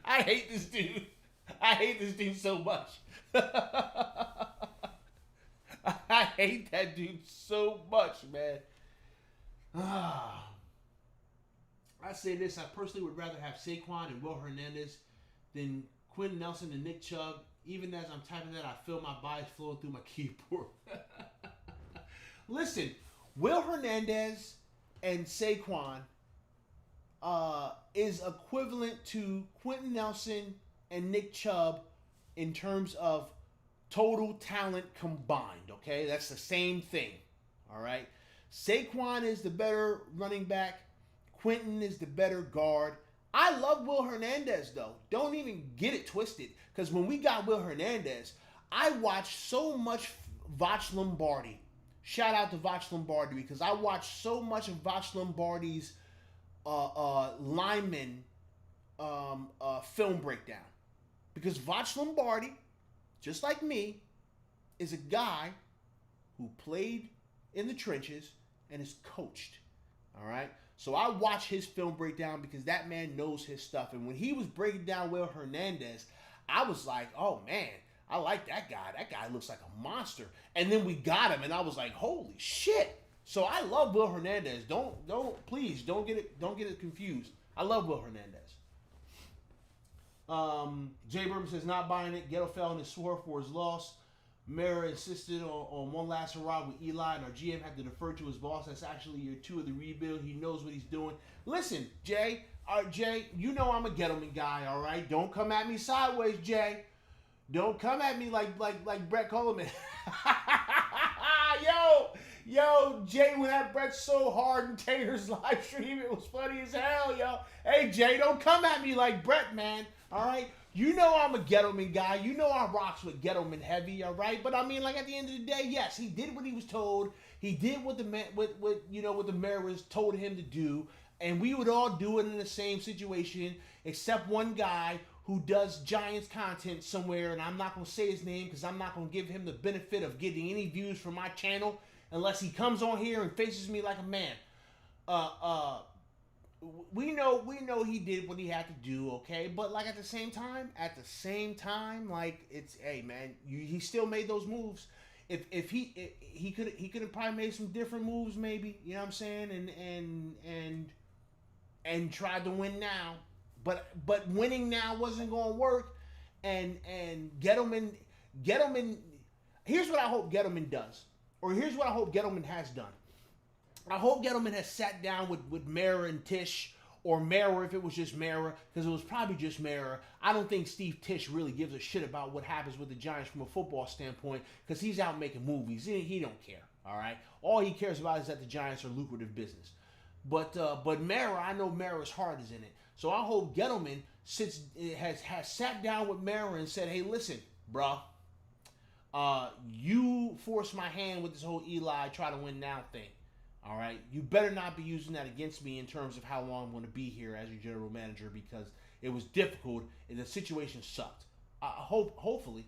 I hate this dude. I hate this dude so much. I hate that dude so much, man. I say this, I personally would rather have Saquon and Will Hernandez than Quentin Nelson and Nick Chubb. Even as I'm typing that, I feel my bias flowing through my keyboard. Listen, Will Hernandez and Saquon is equivalent to Quentin Nelson and Nick Chubb in terms of total talent combined, okay? That's the same thing, all right? Saquon is the better running back. Quentin is the better guard. I love Will Hernandez, though. Don't even get it twisted. Because when we got Will Hernandez, I watched so much Voch Lombardi. Shout out to Voch Lombardi, because I watched so much of Voch Lombardi's lineman film breakdown. Because Voch Lombardi, just like me, is a guy who played in the trenches and is coached. All right? So I watch his film breakdown because that man knows his stuff. And when he was breaking down Will Hernandez, I was like, oh, man, I like that guy. That guy looks like a monster. And then we got him, and I was like, holy shit. So I love Will Hernandez. Please don't get it confused. I love Will Hernandez. Jay Burton says not buying it. Ghetto fell and is swore for his loss. Mara insisted on one last hurrah with Eli, and our GM had to defer to his boss. That's actually year 2 of the rebuild. He knows what he's doing. Listen, Jay, you know I'm a Gettleman guy, all right? Don't come at me sideways, Jay. Don't come at me like Brett Coleman. Yo, Jay, when that Brett's so hard in Tater's live stream, it was funny as hell, yo. Hey, Jay, don't come at me like Brett, man, all right? You know I'm a Gettleman guy. You know I rocks with Gettleman heavy, all right? But I mean, like at the end of the day, yes, he did what he was told. He did what the Mariners told him to do, and we would all do it in the same situation, except one guy who does Giants content somewhere, and I'm not gonna say his name because I'm not gonna give him the benefit of getting any views from my channel unless he comes on here and faces me like a man. We know he did what he had to do, okay? But like at the same time, like it's, hey man, he still made those moves. If he could have probably made some different moves, maybe, you know what I'm saying, and tried to win now, but winning now wasn't going to work, and Gettleman. Here's what I hope Gettleman does, or here's what I hope Gettleman has done. I hope Gettleman has sat down with Mara and Tish, or Mara if it was just Mara, because it was probably just Mara. I don't think Steve Tish really gives a shit about what happens with the Giants from a football standpoint, because he's out making movies. He don't care, all right? All he cares about is that the Giants are lucrative business. But Mara, I know Mara's heart is in it. So I hope Gettleman has sat down with Mara and said, hey, listen, bruh, you forced my hand with this whole Eli try to win now thing. All right, you better not be using that against me in terms of how long I'm going to be here as your general manager, because it was difficult and the situation sucked. Hopefully.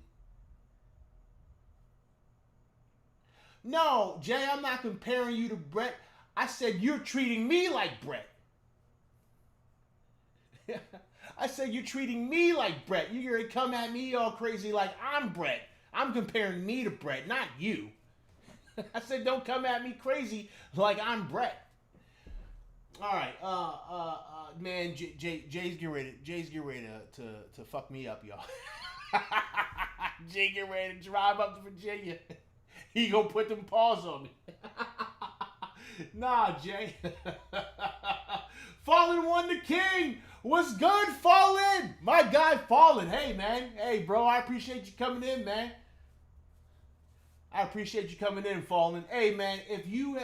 No, Jay, I'm not comparing you to Brett. I said you're treating me like Brett. I said you're treating me like Brett. You're going to come at me all crazy like I'm Brett. I'm comparing me to Brett, not you. I said, don't come at me crazy like I'm Brett. All right, man, Jay's getting ready to fuck me up, y'all. Jay getting ready to drive up to Virginia. He gonna put them paws on me. Nah, Jay. Fallen won the king. What's good, Fallen? My guy, Fallen. Hey, man. Hey, bro, I appreciate you coming in, man. I appreciate you coming in, Fallen. Hey, man, if you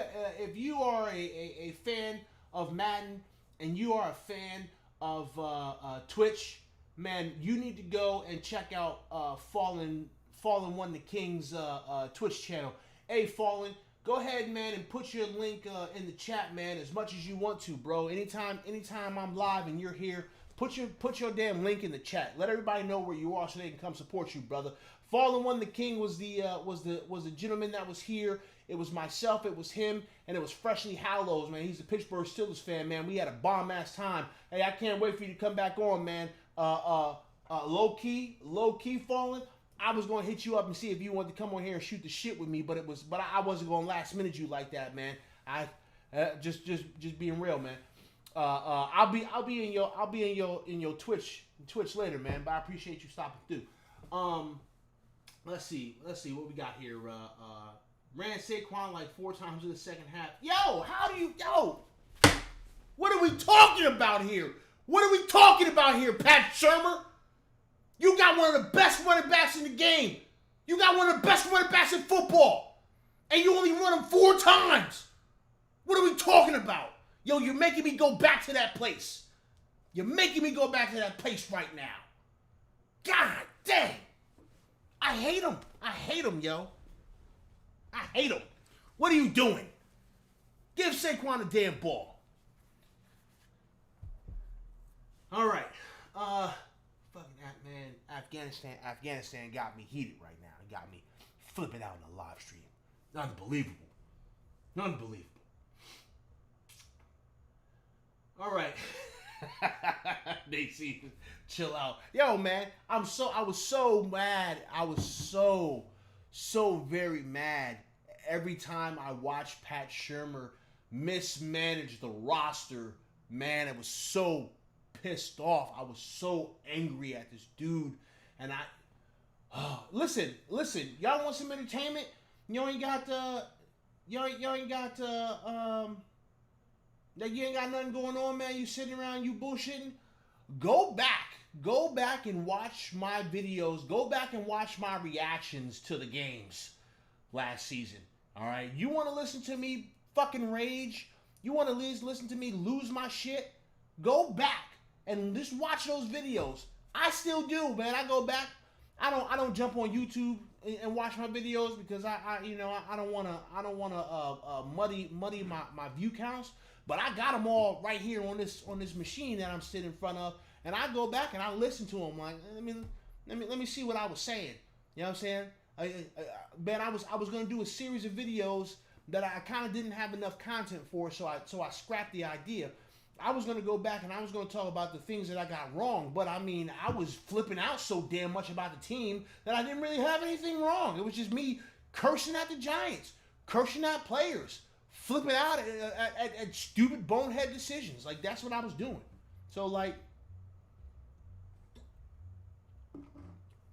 are a fan of Madden and you are a fan of Twitch, man, you need to go and check out Fallen Won the King's Twitch channel. Hey, Fallen, go ahead, man, and put your link in the chat, man, as much as you want to, bro. Anytime I'm live and you're here, put your damn link in the chat. Let everybody know where you are so they can come support you, brother. Fallen Won the King was the gentleman that was here. It was myself, it was him, and it was Freshly Hallows, man. He's a Pittsburgh Steelers fan, man. We had a bomb-ass time. Hey, I can't wait for you to come back on, man. Low key, Fallen. I was gonna hit you up and see if you wanted to come on here and shoot the shit with me, but I wasn't gonna last minute you like that, man. I just being real, man. I'll be in your Twitch later, man. But I appreciate you stopping through. Let's see what we got here. Ran Saquon like 4 times in the second half. Yo, What are we talking about here? What are we talking about here, Pat Shurmur? You got one of the best running backs in the game. You got one of the best running backs in football. And you only run him 4 times. What are we talking about? Yo, you're making me go back to that place. You're making me go back to that place right now. God dang. I hate him. I hate him, yo. I hate him. What are you doing? Give Saquon a damn ball. All right. Afghanistan got me heated right now. It got me flipping out in the live stream. Unbelievable. All right. They see, chill out. Yo, man, I was so mad. I was so very mad every time I watched Pat Shurmur mismanage the roster. Man, I was so pissed off. I was so angry at this dude. And listen, y'all want some entertainment? You ain't got you ain't got nothing going on, man. You sitting around, you bullshitting. Go back and watch my videos. Go back and watch my reactions to the games last season. All right, you want to listen to me fucking rage? You want to listen to me lose my shit? Go back and just watch those videos. I still do, man. I go back. I don't jump on YouTube and watch my videos because I don't want to muddy my view counts. But I got them all right here on this machine that I'm sitting in front of, and I go back and I listen to them. Like, let me see what I was saying. You know what I'm saying? Man, I was gonna do a series of videos that I kind of didn't have enough content for, so I scrapped the idea. I was gonna go back and I was gonna talk about the things that I got wrong, but I mean, I was flipping out so damn much about the team that I didn't really have anything wrong. It was just me cursing at the Giants, cursing at players, flipping out at stupid bonehead decisions. Like, that's what I was doing. So, like,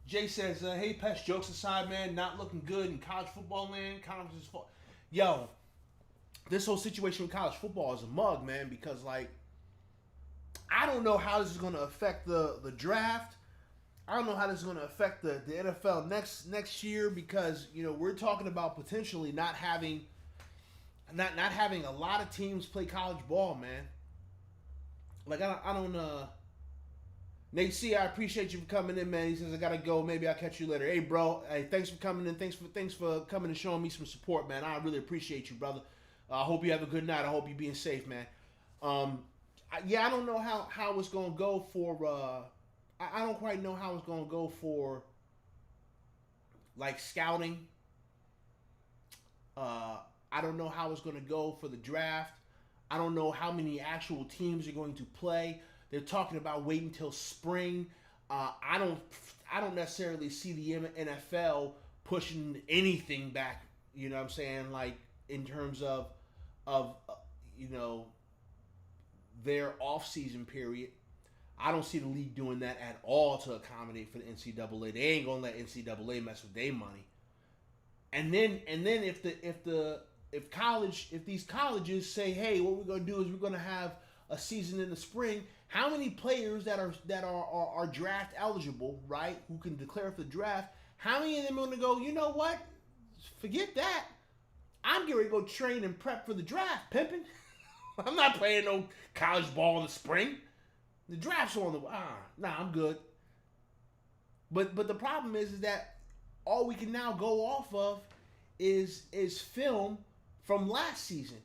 Jay says, hey, Pest, jokes aside, man, not looking good in college football land. College is yo, this whole situation with college football is a mug, man, because, like, I don't know how this is going to affect the draft. I don't know how this is going to affect the NFL next year because, you know, we're talking about potentially not having a lot of teams play college ball, man. Like, I don't Nate C, I appreciate you for coming in, man. He says I gotta go. Maybe I'll catch you later. Hey, bro. Hey, thanks for coming in. Thanks for coming and showing me some support, man. I really appreciate you, brother. I hope you have a good night. I hope you're being safe, man. I don't know how it's gonna go for. I don't quite know how it's gonna go for, like, scouting. I don't know how it's gonna go for the draft. I don't know how many actual teams are going to play. They're talking about waiting until spring. I don't necessarily see the NFL pushing anything back. You know what I'm saying? Like, in terms of you know, their off-season period. I don't see the league doing that at all to accommodate for the NCAA. They ain't gonna let NCAA mess with their money. And then if these colleges say, hey, what we're gonna do is we're gonna have a season in the spring. How many players that are draft eligible, right, who can declare for the draft, how many of them are going to go, you know what, forget that. I'm getting ready to go train and prep for the draft, pimping. I'm not playing no college ball in the spring. The draft's on the, I'm good. But the problem is that all we can now go off of is film from last season.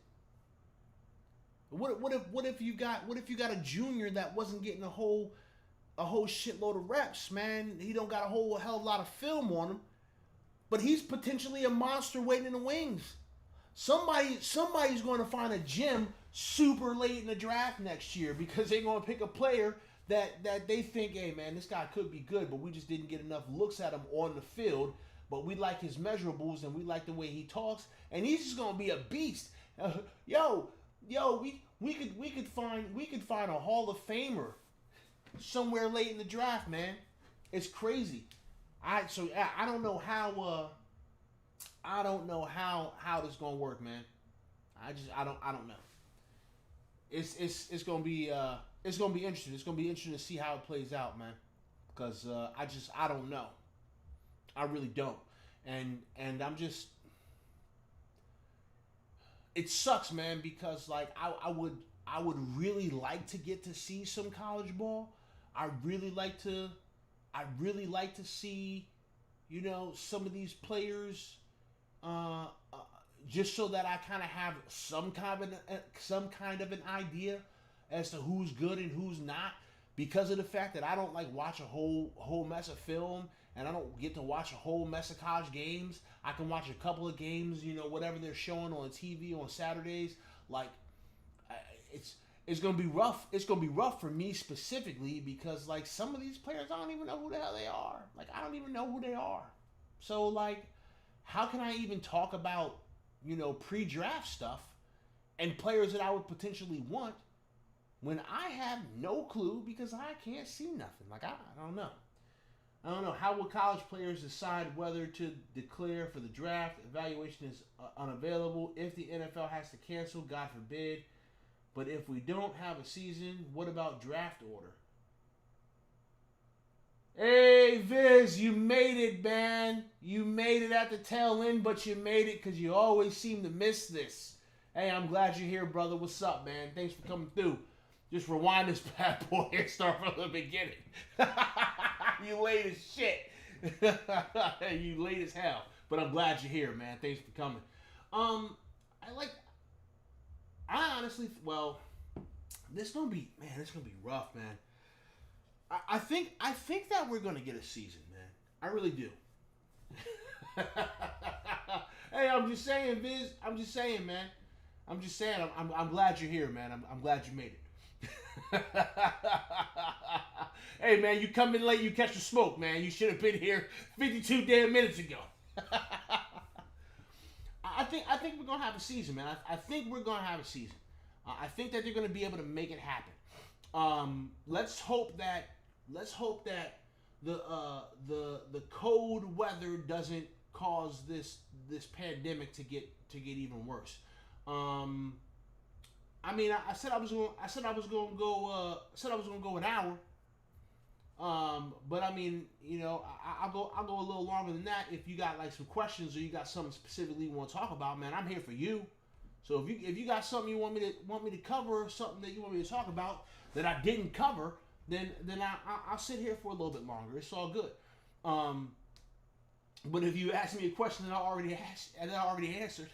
What if you got a junior that wasn't getting a whole shitload of reps, man? He don't got a whole hell of a lot of film on him, but he's potentially a monster waiting in the wings. Somebody's going to find a gem super late in the draft next year because they're going to pick a player that they think, hey, man, this guy could be good, but we just didn't get enough looks at him on the field. But we like his measurables and we like the way he talks, and he's just going to be a beast. We could find a Hall of Famer somewhere late in the draft, man. It's crazy. I don't know how this is gonna work, man. I don't know. it's gonna be interesting. It's gonna be interesting to see how it plays out, man. Because I don't know. I really don't. And I'm just, it sucks, man, because like I would really like to get to see some college ball. I really like to see, some of these players, uh, uh, just so that I kind of have some kind of an idea as to who's good and who's not. Because of the fact that I don't like watch a whole mess of film, and I don't get to watch a whole mess of college games. I can watch a couple of games, whatever they're showing on TV on Saturdays. Like, it's gonna be rough. It's gonna be rough for me specifically because like some of these players, I don't even know who the hell they are. Like I don't even know who they are. So like, how can I even talk about pre-draft stuff and players that I would potentially want when I have no clue because I can't see nothing? Like I don't know. I don't know. How will college players decide whether to declare for the draft? Evaluation is unavailable. If the NFL has to cancel, God forbid. But if we don't have a season, what about draft order? Hey, Viz, you made it, man. You made it at the tail end, but you made it because you always seem to miss this. Hey, I'm glad you're here, brother. What's up, man? Thanks for coming through. Just rewind this bad boy and start from the beginning. You late as shit. You late as hell. But I'm glad you're here, man. Thanks for coming. I honestly, well, this gonna be rough, man. I think that we're gonna get a season, man. I really do. Hey, I'm just saying, Viz. I'm just saying, man. I'm just saying. I'm glad you're here, man. I'm glad you made it. Hey, man, you come in late, you catch the smoke, man. You should have been here 52 damn minutes ago. I think we're gonna have a season, man. I think we're gonna have a season. I think that they're gonna be able to make it happen. Let's hope that the cold weather doesn't cause this pandemic to get even worse. I mean, I said I was gonna go an hour. But I mean, I'll go a little longer than that if you got like some questions or you got something specifically you want to talk about, man. I'm here for you. So if you got something you want me to cover, or something that you want me to talk about that I didn't cover, then I'll sit here for a little bit longer. It's all good. But if you ask me a question that I already answered,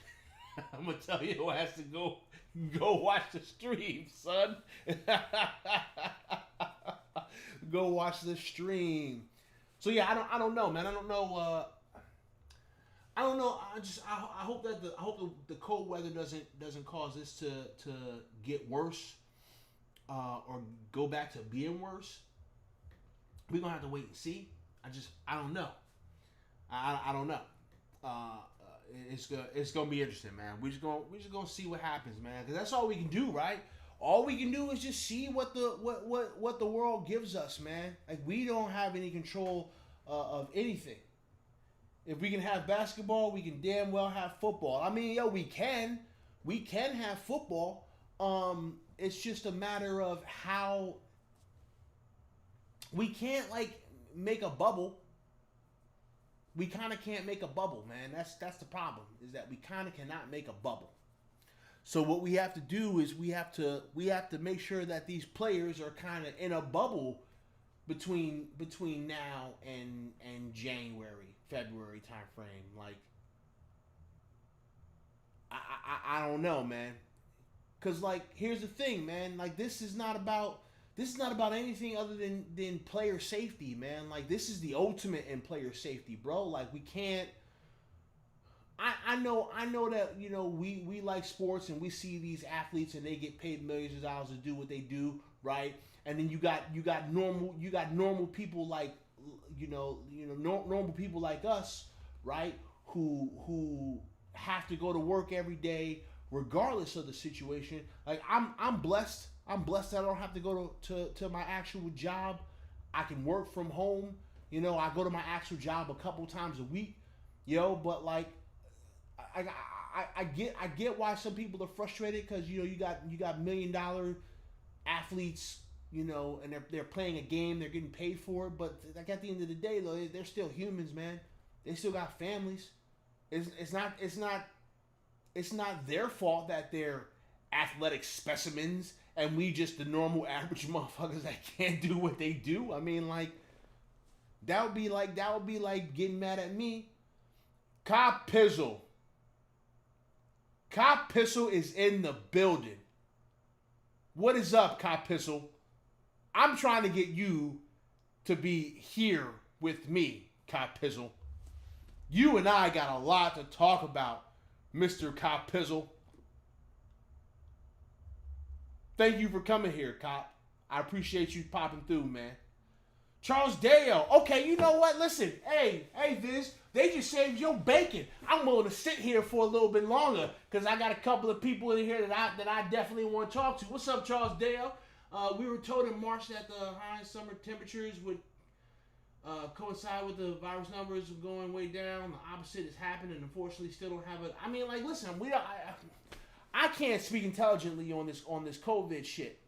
I'm gonna tell you who has to go watch the stream, son. Go watch the stream. So yeah, I don't know, man. I don't know. I hope that the cold weather doesn't cause this to get worse, or go back to being worse. We're gonna have to wait and see. I don't know. I don't know. It's gonna be interesting, man. We're just gonna see what happens, man. Because that's all we can do, right? All we can do is just see what the world gives us, man. Like we don't have any control of anything. If we can have basketball, we can damn well have football. I mean, we can have football. It's just a matter of how we can't like make a bubble. We kind of can't make a bubble, man. That's the problem. Is that we kind of cannot make a bubble. So what we have to do is we have to make sure that these players are kind of in a bubble between now and January, February time frame. Like I don't know, man. Cause like here's the thing, man. Like this is not about anything other than player safety, man. Like this is the ultimate in player safety, bro. Like we can't. I know that we like sports and we see these athletes and they get paid millions of dollars to do what they do, right? And then you got normal people like normal people like us, right? Who have to go to work every day regardless of the situation. Like I'm blessed. I'm blessed that I don't have to go to my actual job. I can work from home. I go to my actual job a couple times a week. But like I get why some people are frustrated because you got $1 million athletes, and they're playing a game, they're getting paid for it, but like at the end of the day though, they're still humans, man. They still got families. It's not their fault that they're athletic specimens and we just the normal average motherfuckers that can't do what they do. I mean, like that would be like getting mad at me. Cop Pizzle. Cop Pizzle is in the building. What is up, Cop Pizzle? I'm trying to get you to be here with me, Cop Pizzle. You and I got a lot to talk about, Mr. Cop Pizzle. Thank you for coming here, Cop. I appreciate you popping through, man. Charles Dale. Okay, you know what? Listen, hey, Viz, they just saved your bacon. I'm willing to sit here for a little bit longer because I got a couple of people in here that I definitely want to talk to. What's up, Charles Dale? We were told in March that the high summer temperatures would coincide with the virus numbers going way down. The opposite is happening, and unfortunately, still don't have it. I mean, like, listen, I can't speak intelligently on this COVID shit.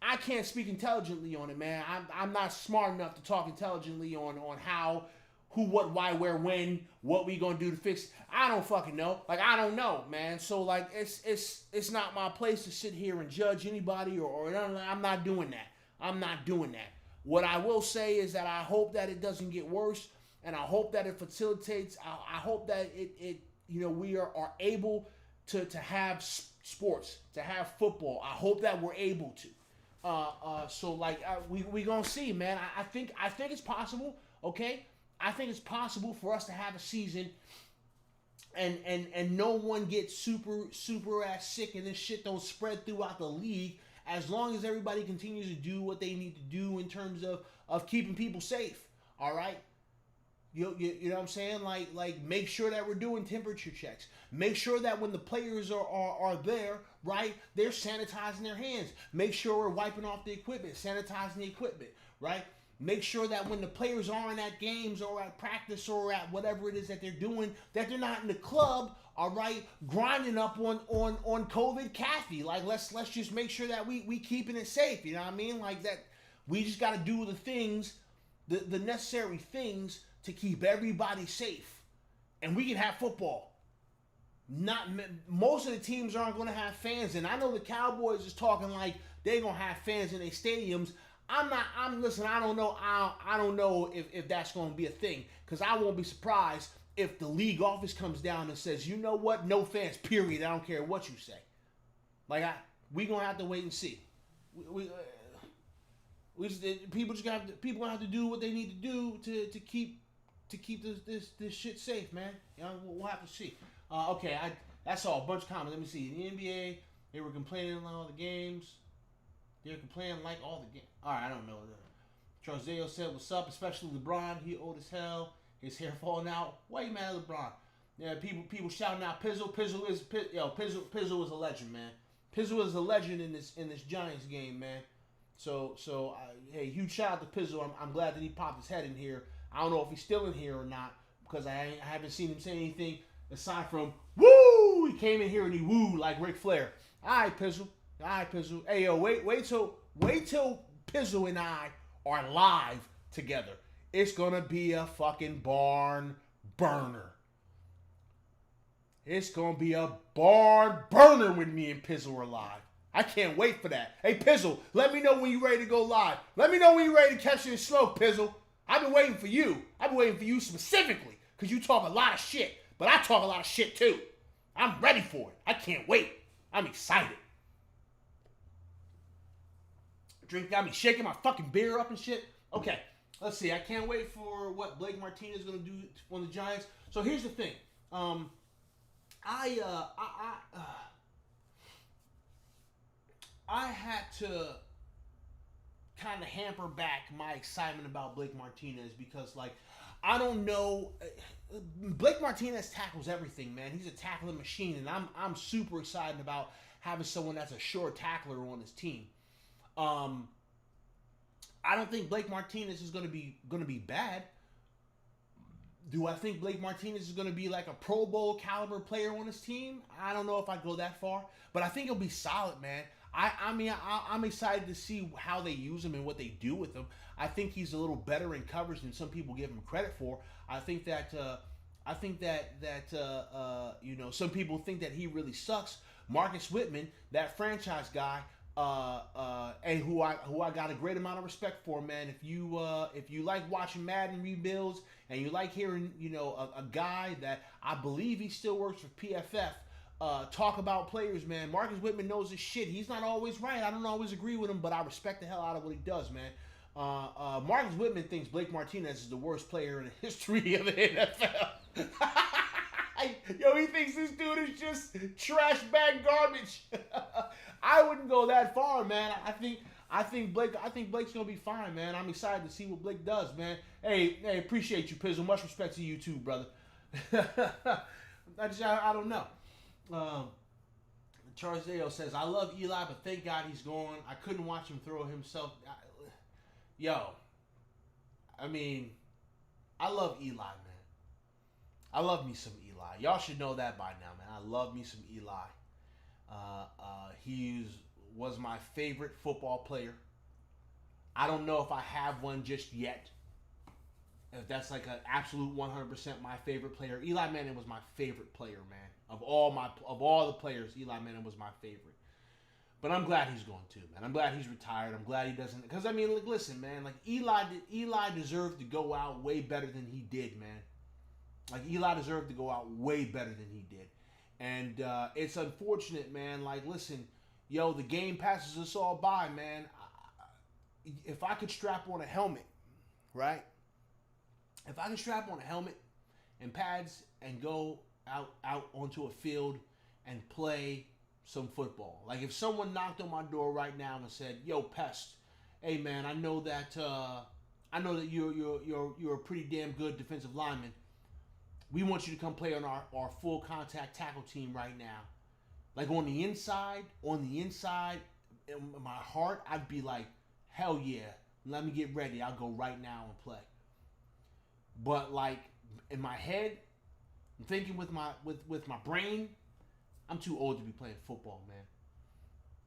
I can't speak intelligently on it, man. I'm not smart enough to talk intelligently on how, who, what, why, where, when, what we gonna do to fix. I don't fucking know. Like, I don't know, man. So like, it's not my place to sit here and judge anybody or I'm not doing that. I'm not doing that. What I will say is that I hope that it doesn't get worse, and I hope that it facilitates. I hope that it we are able to have sports, to have football. I hope that we're able to. So like we gonna see, man. I think it's possible. Okay, I think it's possible for us to have a season, and no one gets super ass sick, and this shit don't spread throughout the league. As long as everybody continues to do what they need to do in terms of keeping people safe. All right. You know what I'm saying? Like make sure that we're doing temperature checks. Make sure that when the players are there, right, they're sanitizing their hands. Make sure we're wiping off the equipment, sanitizing the equipment, right? Make sure that when the players aren't at games or at practice or at whatever it is that they're doing, that they're not in the club, all right, grinding up on COVID Kathy. Like let's just make sure that we keeping it safe. You know what I mean? Like that we just got to do the things, the necessary things to keep everybody safe, and we can have football. Not most of the teams aren't going to have fans, and I know the Cowboys is talking like they're going to have fans in their stadiums. Listen, I don't know. I don't know if that's going to be a thing, because I won't be surprised if the league office comes down and says, you know what, no fans, period. I don't care what you say. Like we gonna have to wait and see. People gonna have to do what they need to do to keep this shit safe, man. You know, we'll have to see. Okay, that's all. A bunch of comments. Let me see. In the NBA, they were complaining on all the games. They were complaining like all the games. All right, I don't know. Charles Dale said, "What's up?" Especially LeBron. He old as hell. His hair falling out. Why you mad at LeBron? Yeah, people shouting out Pizzle. Pizzle is a legend, man. Pizzle is a legend in this Giants game, man. So hey, huge shout out to Pizzle. I'm glad that he popped his head in here. I don't know if he's still in here or not, because I haven't seen him say anything aside from woo. He came in here and he wooed like Ric Flair. All right, Pizzle. Hey, yo, wait till Pizzle and I are live together. It's gonna be a fucking barn burner. It's gonna be a barn burner when me and Pizzle are live. I can't wait for that. Hey, Pizzle, let me know when you're ready to go live. Let me know when you're ready to catch this smoke, Pizzle. I've been waiting for you. I've been waiting for you specifically, because you talk a lot of shit, but I talk a lot of shit too. I'm ready for it. I can't wait. I'm excited. Drink got me shaking my fucking beer up and shit. Okay, let's see. I can't wait for what Blake Martinez is going to do on the Giants. So here's the thing. I had to kind of hamper back my excitement about Blake Martinez because, like, I don't know. Blake Martinez tackles everything, man. He's a tackling machine, and I'm super excited about having someone that's a sure tackler on his team. I don't think Blake Martinez is gonna be bad. Do I think Blake Martinez is going to be like a Pro Bowl caliber player on his team? I don't know if I go that far, but I think he'll be solid, man. I'm excited to see how they use him and what they do with him. I think he's a little better in coverage than some people give him credit for. Some people think that he really sucks. Marcus Whitman, that franchise guy, and who I got a great amount of respect for, man. If you like watching Madden rebuilds and you like hearing a guy that I believe he still works for PFF talk about players, man. Marcus Whitman knows his shit. He's not always right. I don't always agree with him, but I respect the hell out of what he does, man. Marcus Whitman thinks Blake Martinez is the worst player in the history of the NFL. Yo, he thinks this dude is just trash bag garbage. I wouldn't go that far, man. I think Blake's gonna be fine, man. I'm excited to see what Blake does, man. Hey, appreciate you, Pizzle. Much respect to you too, brother. I don't know. Charles Dale says, I love Eli, but thank God he's gone. I couldn't watch him throw himself. I mean, I love Eli, man. I love me some Eli. Y'all should know that by now, man. I love me some Eli. He was my favorite football player. I don't know if I have one just yet. If that's like an absolute 100% my favorite player. Eli Manning was my favorite player, man. Of all the players, Eli Manning was my favorite. But I'm glad he's gone too, man. I'm glad he's retired. I'm glad he doesn't. Because I mean, listen, man. Like Eli deserved to go out way better than he did, man. Like Eli deserved to go out way better than he did, and it's unfortunate, man. Like, listen, the game passes us all by, man. If I could strap on a helmet, right? If I could strap on a helmet and pads and go out onto a field and play some football. Like if someone knocked on my door right now and said, "Yo, Pest, hey man, I know that you're a pretty damn good defensive lineman. We want you to come play on our full contact tackle team right now." Like on the inside, in my heart, I'd be like, hell yeah, let me get ready. I'll go right now and play. But like in my head, I'm thinking with my brain, I'm too old to be playing football, man.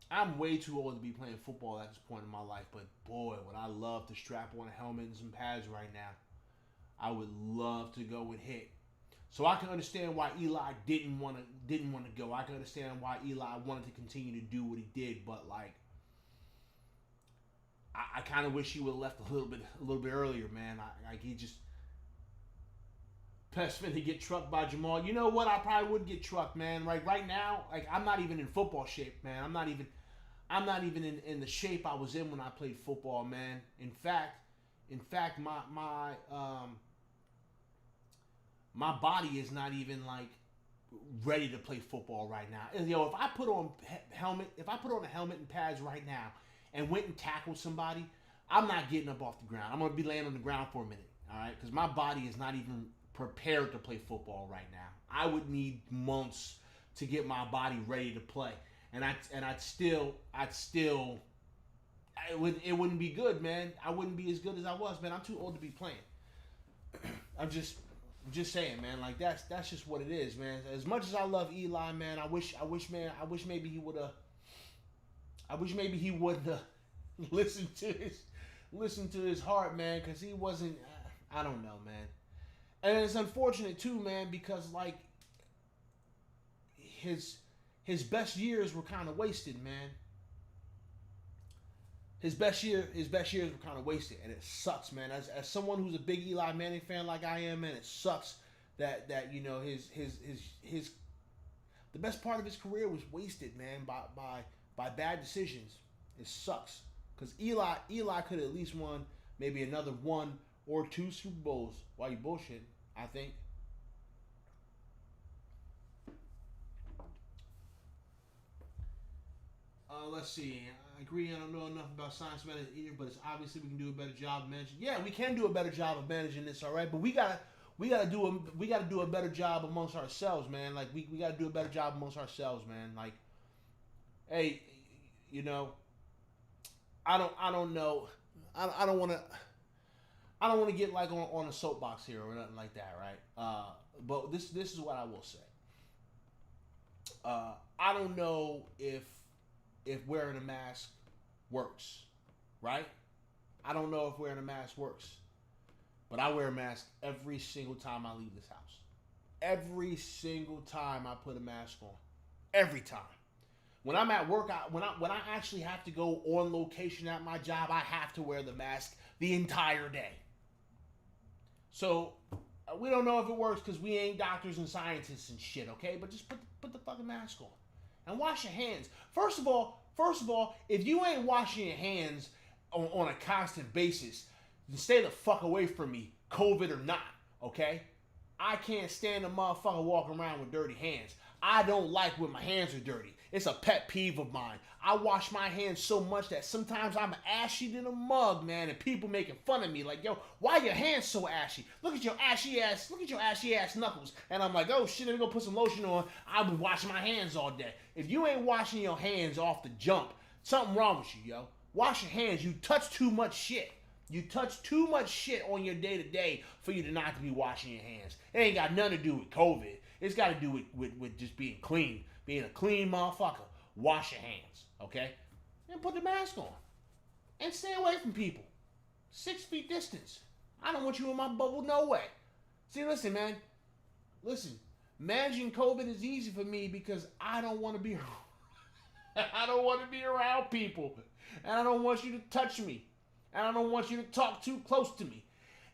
I'm way too old to be playing football at this point in my life. But boy, would I love to strap on a helmet and some pads right now. I would love to go and hit. So I can understand why Eli didn't want to go. I can understand why Eli wanted to continue to do what he did, but like I kind of wish he would have left a little bit earlier, man. He just Pest finna get trucked by Jamal. You know what? I probably would get trucked, man. Like right now, like I'm not even in football shape, man. I'm not even in the shape I was in when I played football, man. In fact, my body is not even like ready to play football right now. And, if I put on a helmet and pads right now and went and tackled somebody, I'm not getting up off the ground. I'm gonna be laying on the ground for a minute, all right? Because my body is not even prepared to play football right now. I would need months to get my body ready to play, and it wouldn't be good, man. I wouldn't be as good as I was, man. I'm too old to be playing. I'm just saying, man. Like that's just what it is, man. As much as I love Eli, man, I wish maybe he would listen to his heart, man, because he wasn't. I don't know, man. And it's unfortunate too, man, because like his best years were kind of wasted, man. His best years were kind of wasted, and it sucks, man. As someone who's a big Eli Manning fan like I am, man, it sucks that his the best part of his career was wasted, man, by bad decisions. It sucks because Eli could have at least won maybe another 1 or 2 Super Bowls. Why you bullshit? I think. Let's see. I agree. I don't know enough about science methods either, but it's obviously we can do a better job of managing. Yeah, we can do a better job of managing this, all right. But we gotta do a better job amongst ourselves, man. Like we gotta do a better job amongst ourselves, man. Like, hey, I don't know. I don't want I don't want to get like on a soapbox here or nothing like that, right? But this is what I will say. I don't know if wearing a mask works, right? I don't know if wearing a mask works, but I wear a mask every single time I leave this house. Every single time I put a mask on, every time. When I'm at work, when I actually have to go on location at my job, I have to wear the mask the entire day. So we don't know if it works because we ain't doctors and scientists and shit, okay? But just put the fucking mask on and wash your hands. First of all, if you ain't washing your hands on a constant basis, then stay the fuck away from me, COVID or not, okay? I can't stand a motherfucker walking around with dirty hands. I don't like when my hands are dirty. It's a pet peeve of mine. I wash my hands so much that sometimes I'm ashy than a mug, man, and people making fun of me like, yo, why are your hands so ashy? Look at your ashy ass knuckles. And I'm like, oh shit, let me go put some lotion on. I've been washing my hands all day. If you ain't washing your hands off the jump, something wrong with you, yo. Wash your hands. You touch too much shit. You touch too much shit on your day-to-day for you to not to be washing your hands. It ain't got nothing to do with COVID. It's got to do with just being clean. Being a clean motherfucker. Wash your hands, okay? And put the mask on. And stay away from people. 6 feet distance. I don't want you in my bubble, no way. See, listen, man. Listen. Managing COVID is easy for me because I don't want to be I don't want to be around people. And I don't want you to touch me. And I don't want you to talk too close to me.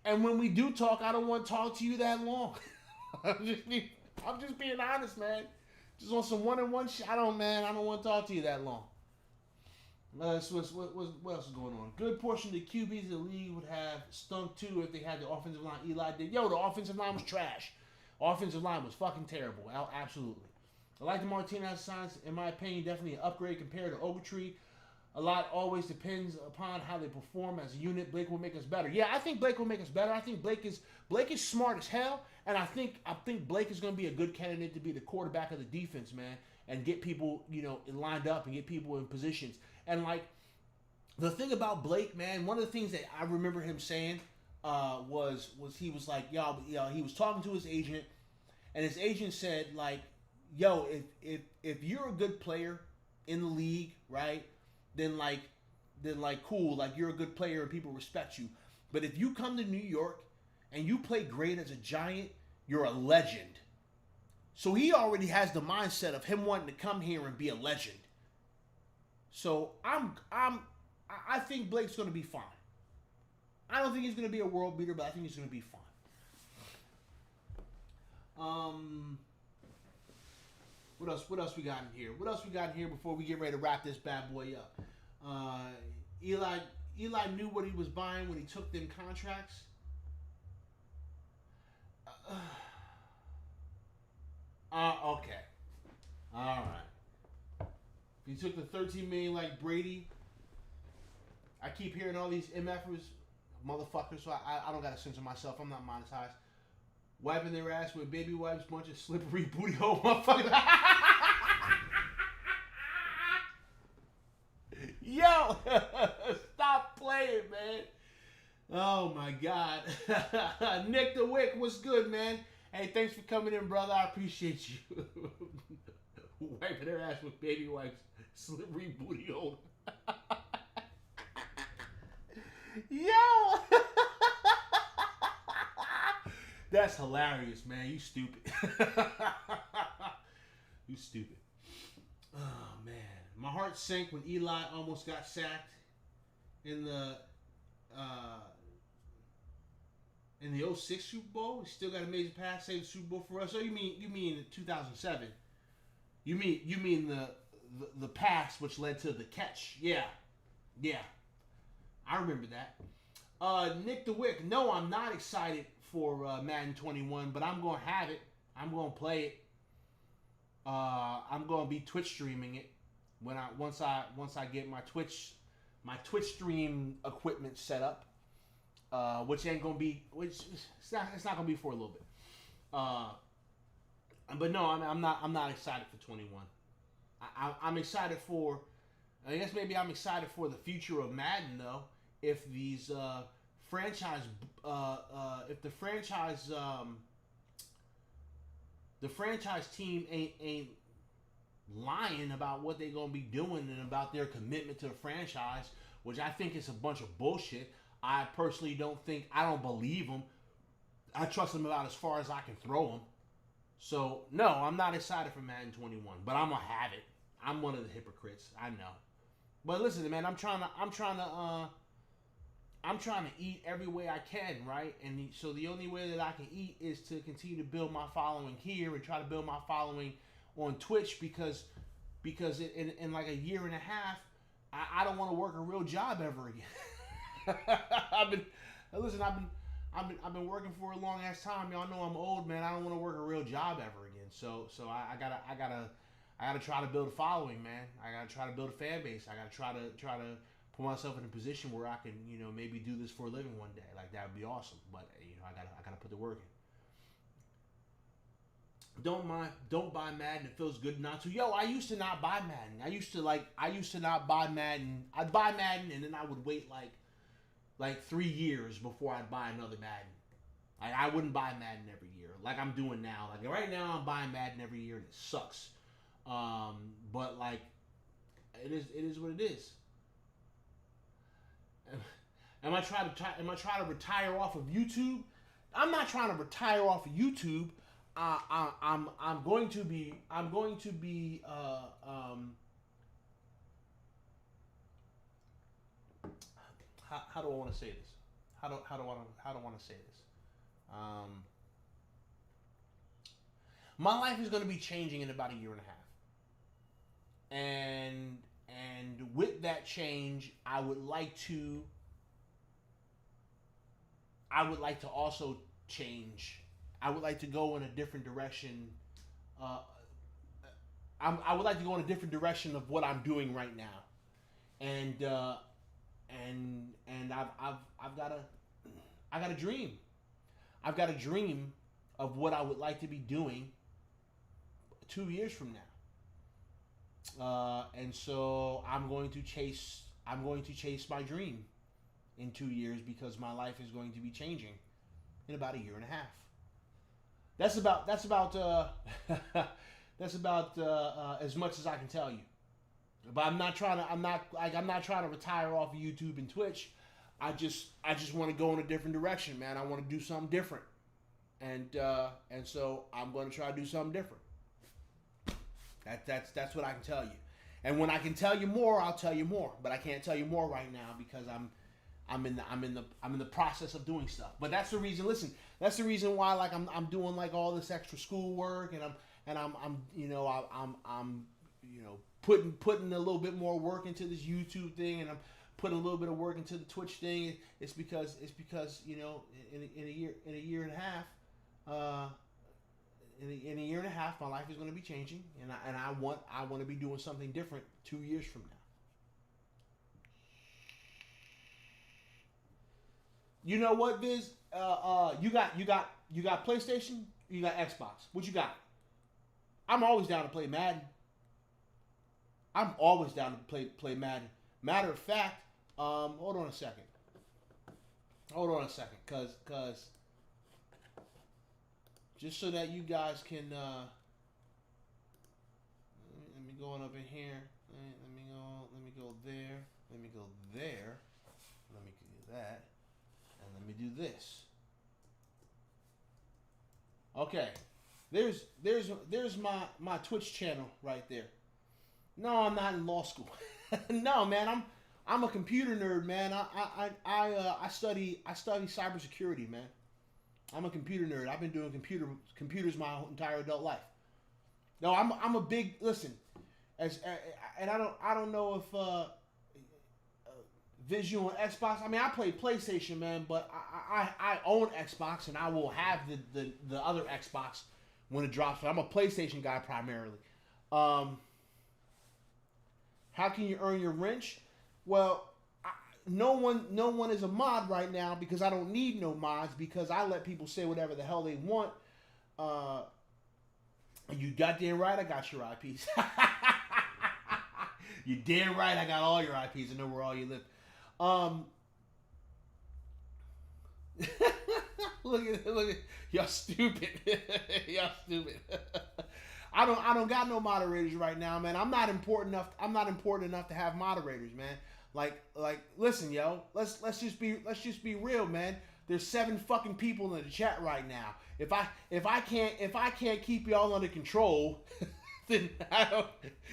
And when we do talk, I don't want to talk to you that long. I'm just being honest, man. Just on some one-on-one shit. I don't want to talk to you that long. What else is going on? Good portion of the QBs of the league would have stunk too if they had the offensive line Eli did. Yo, the offensive line was trash. Offensive line was fucking terrible. Absolutely. I like the Martinez signs. In my opinion, definitely an upgrade compared to Ogletree. A lot always depends upon how they perform as a unit. Blake will make us better. Yeah, I think Blake will make us better. I think Blake is smart as hell, and I think Blake is going to be a good candidate to be the quarterback of the defense, man, and get people, lined up and get people in positions. And like the thing about Blake, man, one of the things that I remember him saying was he was like, he was talking to his agent, and his agent said like, yo, if you're a good player in the league, right? Then cool, like you're a good player and people respect you. But if you come to New York and you play great as a Giant, you're a legend. So he already has the mindset of him wanting to come here and be a legend. So I think Blake's going to be fine. I don't think he's going to be a world beater, but I think he's going to be fine. What else we got in here? What else we got in here before we get ready to wrap this bad boy up? Eli knew what he was buying when he took them contracts. Okay. All right. If he took the $13 million like Brady, I keep hearing all these MFers, motherfuckers, so I don't got to censor myself. I'm not monetized. Wiping their ass with baby wipes, bunch of slippery booty hole motherfuckers. Yo, stop playing, man. Oh my God. Nick the Wick, what's good, man? Hey, thanks for coming in, brother. I appreciate you. Wiping their ass with baby wipes, slippery booty hole. Yo. That's hilarious, man. You stupid. You stupid. Oh, man. My heart sank when Eli almost got sacked in the 06 Super Bowl. He still got an amazing pass, saved the Super Bowl for us. Oh, you mean 2007? You mean the pass which led to the catch? Yeah. I remember that. Nick the Wick. No, I'm not excited for Madden 21, but I'm gonna have it. I'm gonna play it. I'm gonna be Twitch streaming it once I get my Twitch stream equipment set up. Which it's not gonna be for a little bit. But no, I'm not excited for 21. I'm excited for. I guess maybe I'm excited for the future of Madden though. If these franchise, if the franchise team ain't lying about what they're gonna be doing and about their commitment to the franchise, which I think is a bunch of bullshit. I personally I don't believe them. I trust them about as far as I can throw them. So no, I'm not excited for Madden 21, but I'm gonna have it. I'm one of the hypocrites, I know. But listen, man, I'm trying to eat every way I can, right? And so the only way that I can eat is to continue to build my following here and try to build my following on Twitch because in like a year and a half, I don't want to work a real job ever again. I've been working for a long ass time. Y'all know I'm old, man. I don't want to work a real job ever again. So I gotta try to build a following, man. I gotta try to build a fan base. I gotta try to put myself in a position where I can, maybe do this for a living one day. Like, that would be awesome. But I gotta put the work in. Don't buy Madden. It feels good not to. Yo, I used to not buy Madden. I used to not buy Madden. I'd buy Madden and then I would wait like 3 years before I'd buy another Madden. Like, I wouldn't buy Madden every year like I'm doing now. Like, right now I'm buying Madden every year and it sucks. But like, it is what it is. Am I trying to retire off of YouTube? I'm not trying to retire off of YouTube. I'm going to be how do I want to say this? How do I want to say this? My life is going to be changing in about a year and a half, and with that change, I would like to also change. I would like to go in a different direction. I would like to go in a different direction of what I'm doing right now, and I've got a dream. I've got a dream of what I would like to be doing 2 years from now, and so I'm going to chase my dream in 2 years because my life is going to be changing in about a year and a half. That's about as much as I can tell you. But I'm not trying to retire off of YouTube and Twitch. I just want to go in a different direction, man. I want to do something different, and so I'm going to try to do something different. That's what I can tell you. And when I can tell you more, I'll tell you more. But I can't tell you more right now because I'm in the process of doing stuff. But that's the reason. Listen, that's the reason why I'm doing like all this extra schoolwork and I'm putting a little bit more work into this YouTube thing, and I'm putting a little bit of work into the Twitch thing. It's because in a year and a half, in a year and a half, my life is going to be changing, and I want to be doing something different 2 years from now. You know what, Viz? You got PlayStation? You got Xbox? What you got? I'm always down to play Madden. I'm always down to play Madden. Matter of fact, hold on a second, cause just so that you guys can let me go on over here. Let me go there. Let me go there. Let me do that. And let me do this. Okay, there's my Twitch channel right there. No, I'm not in law school. No, man, I'm a computer nerd, man. I study cybersecurity, man. I'm a computer nerd. I've been doing computers my entire adult life. No, I'm a big listen. And I don't know if Visual and Xbox. I mean, I play PlayStation, man, but I own Xbox, and I will have the other Xbox when it drops. But I'm a PlayStation guy primarily. How can you earn your wrench? Well, no one is a mod right now because I don't need no mods because I let people say whatever the hell they want. You goddamn right I got your IPs. You damn right I got all your IPs. I know where all you live. look at y'all stupid. Y'all stupid. I don't got no moderators right now, man. I'm not important enough to have moderators, man. Like listen, yo. Let's just be real, man. There's 7 fucking people in the chat right now. If I can't keep y'all under control, then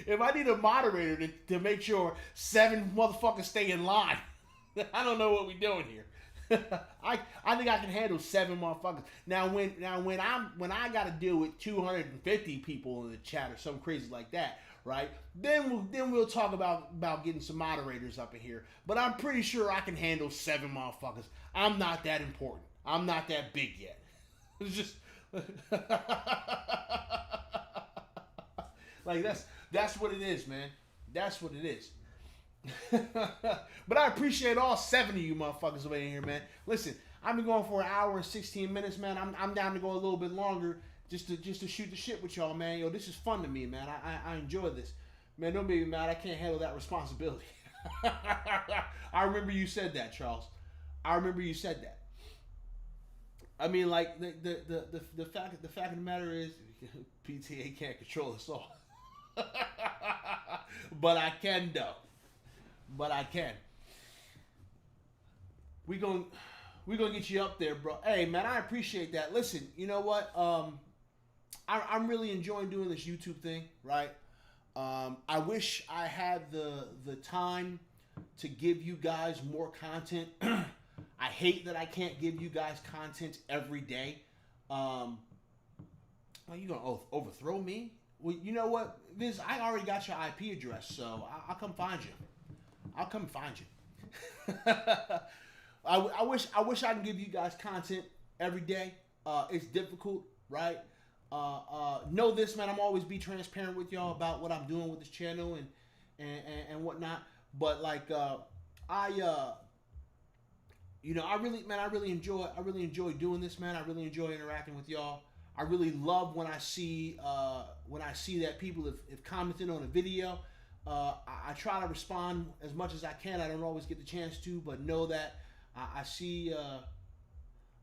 if I need a moderator to make sure 7 motherfuckers stay in line, I don't know what we're doing here. I think I can handle 7 motherfuckers. Now when I got to deal with 250 people in the chat or something crazy like that, right? Then we'll talk about getting some moderators up in here. But I'm pretty sure I can handle 7 motherfuckers. I'm not that important. I'm not that big yet. It's just like that's what it is, man. That's what it is. But I appreciate all 7 of you motherfuckers over here, man. Listen, I've been going for an hour and 16 minutes, man. I'm down to go a little bit longer just to shoot the shit with y'all, man. Yo, this is fun to me, man. I enjoy this. Man, don't be mad. I can't handle that responsibility. I remember you said that, Charles. I remember you said that. I mean, like the fact of the matter is, PTA can't control us all. But I can, though. But I can. We gonna get you up there, bro. Hey, man, I appreciate that. Listen, you know what? I'm really enjoying doing this YouTube thing, right? I wish I had the time to give you guys more content. I hate that I can't give you guys content every day. Are you gonna overthrow me? Well, you know what, Viz? I already got your IP address, so I'll come find you. I'll come find you. I wish I can give you guys content every day. It's difficult, right? Know this, man. I'm always be transparent with y'all about what I'm doing with this channel and whatnot. But like, I really enjoy doing this, man. I really enjoy interacting with y'all. I really love when I see that people have commented on a video. I try to respond as much as I can. I don't always get the chance to, but know that I see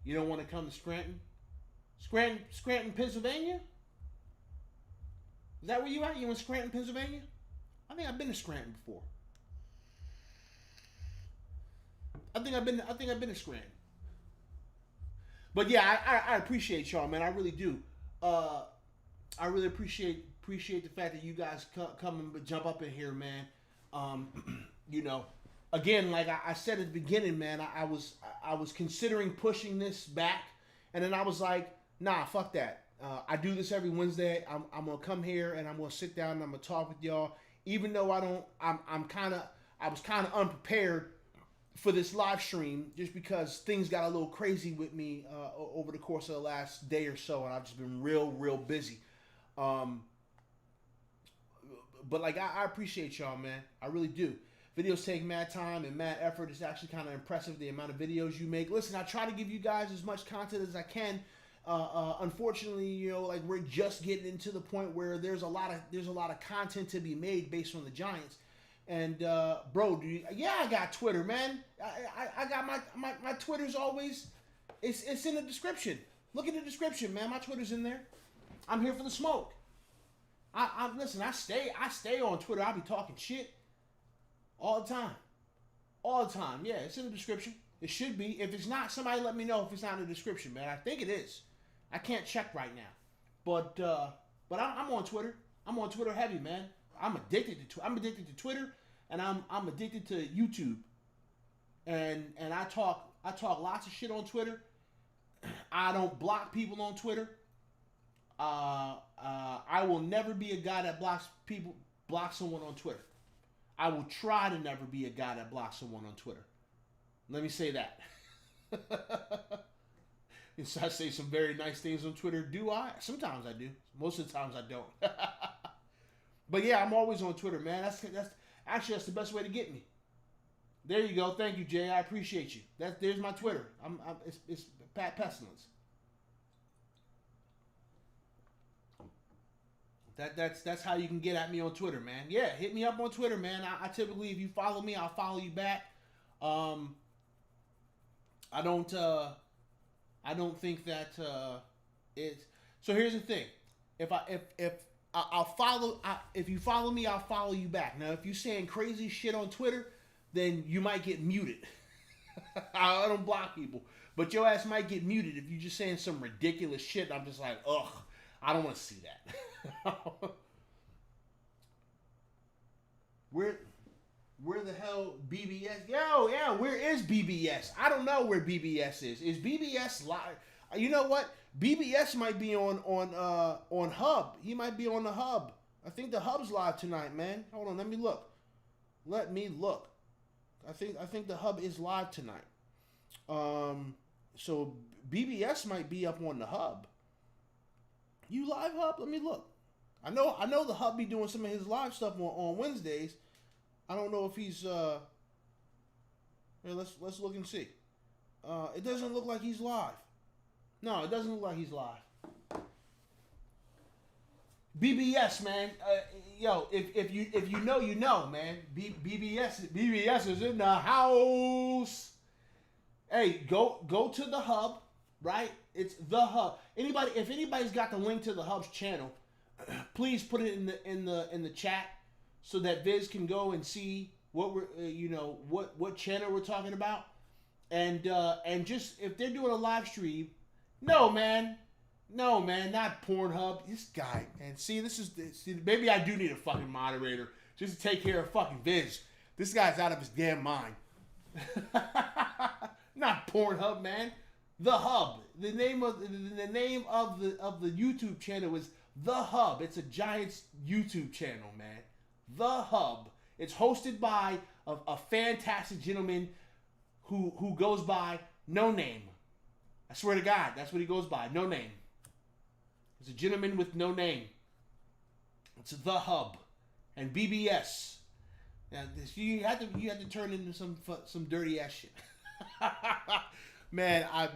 you don't want to come to Scranton, Pennsylvania. Is that where you at? You in Scranton, Pennsylvania? I think I've been to Scranton before. I think I've been to Scranton. But yeah, I appreciate y'all, man. I really do. I really appreciate the fact that you guys come and jump up in here, man. You know, again, like I said at the beginning, man, I was considering pushing this back, and then I was like, nah, fuck that. I do this every Wednesday. I'm gonna come here and I'm gonna sit down and I'm gonna talk with y'all, even though I was kind of unprepared for this live stream, just because things got a little crazy with me over the course of the last day or so, and I've just been real busy. But like, I appreciate y'all, man. I really do. Videos take mad time and mad effort. It's actually kind of impressive, the amount of videos you make. Listen, I try to give you guys as much content as I can. Unfortunately, you know, like, we're just getting into the point where there's a lot of content to be made based on the Giants. And bro, I got Twitter, man. I got my Twitter's always, it's in the description. Look at the description, man. My Twitter's in there. I'm here for the smoke. Listen, I stay on Twitter. I be talking shit all the time. Yeah, it's in the description. It should be. If it's not, somebody let me know if it's not in the description, man. I think it is. I can't check right now, but I'm on Twitter. I'm on Twitter heavy, man. I'm addicted to Twitter, and I'm addicted to YouTube, and I talk lots of shit on Twitter. I don't block people on Twitter. I will never be a guy that blocks someone on Twitter. I will try to never be a guy that blocks someone on Twitter. Let me say that. I say some very nice things on Twitter. Do I? Sometimes I do. Most of the times I don't. But yeah, I'm always on Twitter, man. That's the best way to get me. There you go. Thank you, Jay. I appreciate you. There's my Twitter. It's Pat Pestilence. That's how you can get at me on Twitter, man. Yeah, hit me up on Twitter, man. I typically, if you follow me, I'll follow you back. I don't I don't think that it's. So here's the thing: if you follow me, I'll follow you back. Now, if you're saying crazy shit on Twitter, then you might get muted. I don't block people, but your ass might get muted if you're just saying some ridiculous shit. I'm just like, ugh, I don't want to see that. Where the hell BBS? Yo, yeah, where is BBS? I don't know where BBS is. Is BBS live? You know what? BBS might be on Hub. He might be on the Hub. I think the Hub's live tonight, man. Hold on, let me look. I think the Hub is live tonight. So BBS might be up on the Hub. You live, Hub? Let me look. I know the Hub be doing some of his live stuff on Wednesdays. I don't know if he's here, let's look and see. It doesn't look like he's live. No, it doesn't look like he's live. BBS, man. Yo, if you know, you know, man. BBS is in the house. Hey, go to the Hub, right? It's the Hub. If anybody's got the link to the Hub's channel, please put it in the chat so that Viz can go and see what we're what channel we're talking about, and just if they're doing a live stream, no man, not Pornhub. This guy, and see, maybe I do need a fucking moderator just to take care of fucking Viz. This guy's out of his damn mind. Not Pornhub, man. The Hub. The name of the YouTube channel is The Hub. It's a Giants YouTube channel, man. The Hub. It's hosted by a fantastic gentleman who goes by No Name. I swear to God, that's what he goes by. No Name. It's a gentleman with no name. It's The Hub and BBS. Now you have to turn into some dirty ass shit. Man, I'm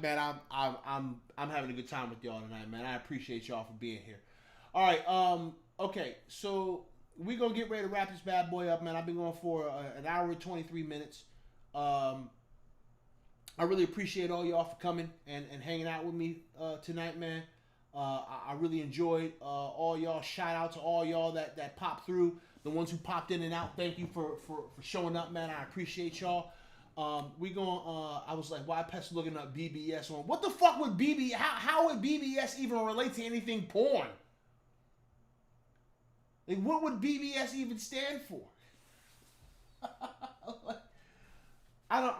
having a good time with y'all tonight, man. I appreciate y'all for being here. All right, okay, so we're gonna get ready to wrap this bad boy up, man. I've been going for an hour and 23 minutes. I really appreciate all y'all for coming and hanging out with me tonight, man. I really enjoyed all y'all. Shout out to all y'all that popped through. The ones who popped in and out. Thank you for showing up, man. I appreciate y'all. We going. I was like, why Pest looking up BBS on? What the fuck would BB? How would BBS even relate to anything porn? Like, what would BBS even stand for? I don't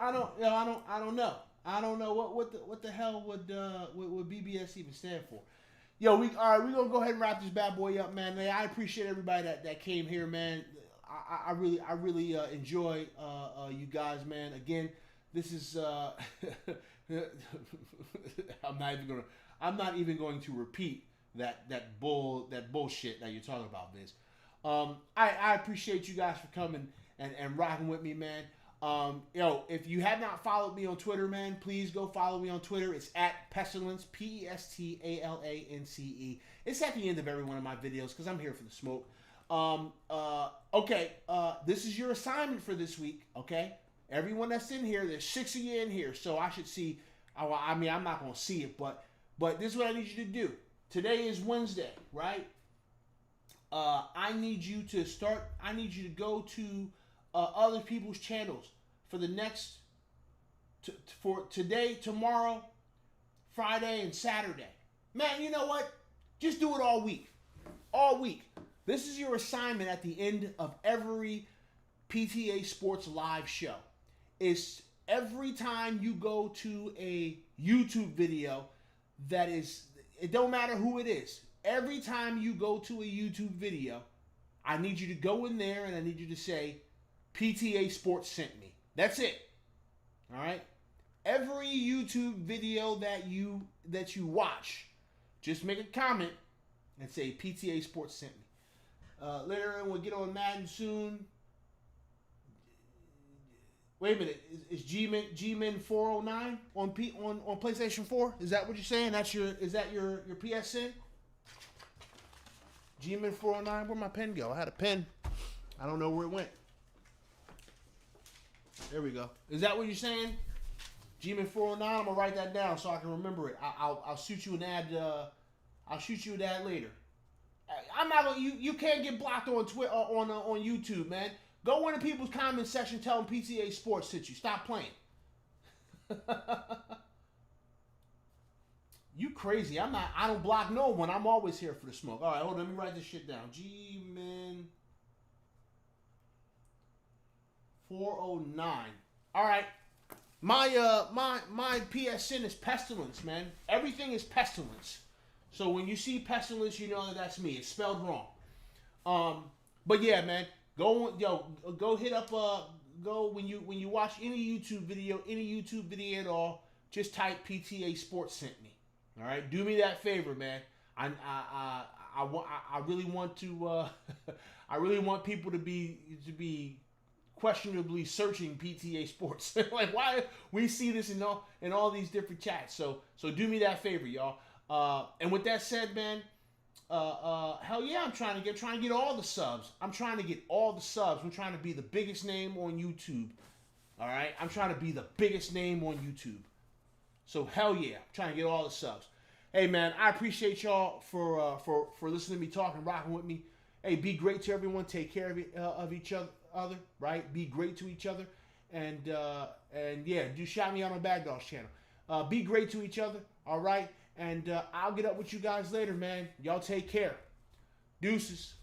know. I don't know what the hell would BBS even stand for. Yo, we're gonna go ahead and wrap this bad boy up, man. I appreciate everybody that came here, man. I really enjoy you guys, man. Again, this is I'm not even going to repeat that bullshit that you're talking about, Viz. I appreciate you guys for coming and rocking with me, man. Yo, if you have not followed me on Twitter, man, please go follow me on Twitter. It's at Pestilence, PESTALANCE. It's at the end of every one of my videos because I'm here for the smoke. Okay, this is your assignment for this week, okay? Everyone that's in here, there's 6 of you in here, so I should see. I mean, I'm not going to see it, but this is what I need you to do. Today is Wednesday, right? I need you to go to other people's channels for the next for today, tomorrow, Friday, and Saturday. Man, you know what? Just do it all week. All week. This is your assignment at the end of every PTA Sports live show. It's every time you go to a YouTube video that is, it don't matter who it is. Every time you go to a YouTube video, I need you to go in there and I need you to say, PTA Sports sent me. That's it. All right? Every YouTube video that you watch, just make a comment and say PTA Sports sent me. Later on, we'll get on Madden soon. Wait a minute, is G-Men 409 on PlayStation 4? Is that what you're saying? Is that your PSN? G-Men 409. Where'd my pen go? I had a pen. I don't know where it went. There we go. Is that what you're saying? Gman409. I'm gonna write that down so I can remember it. I'll shoot you an ad. I'll shoot you an ad later. I'm not gonna. You can't get blocked on Twitter on YouTube, man. Go into people's comment section, tell them PTA Sports sent you. Stop playing. You crazy? I'm not. I don't block no one. I'm always here for the smoke. All right, hold on. Let me write this shit down. Gman 409. All right. My PSN is pestilence, man. Everything is pestilence. So when you see pestilence, you know that that's me. It's spelled wrong. But yeah, man. Go hit up go when you watch any YouTube video at all. Just type PTA Sports sent me. All right, do me that favor, man. I really want to I really want people to be questionably searching PTA Sports. Like, why we see this in all these different chats. So do me that favor, y'all. And with that said, man, hell yeah, I'm trying to get all the subs. I'm trying to get all the subs. I'm trying to be the biggest name on YouTube. All right, I'm trying to be the biggest name on YouTube. So hell yeah, I'm trying to get all the subs. Hey man, I appreciate y'all for listening to me talking, rocking with me. Hey, be great to everyone. Take care of each other, right? Be great to each other, and yeah, do shout me out on Bad Dogs channel. Be great to each other, all right? And I'll get up with you guys later, man. Y'all take care. Deuces.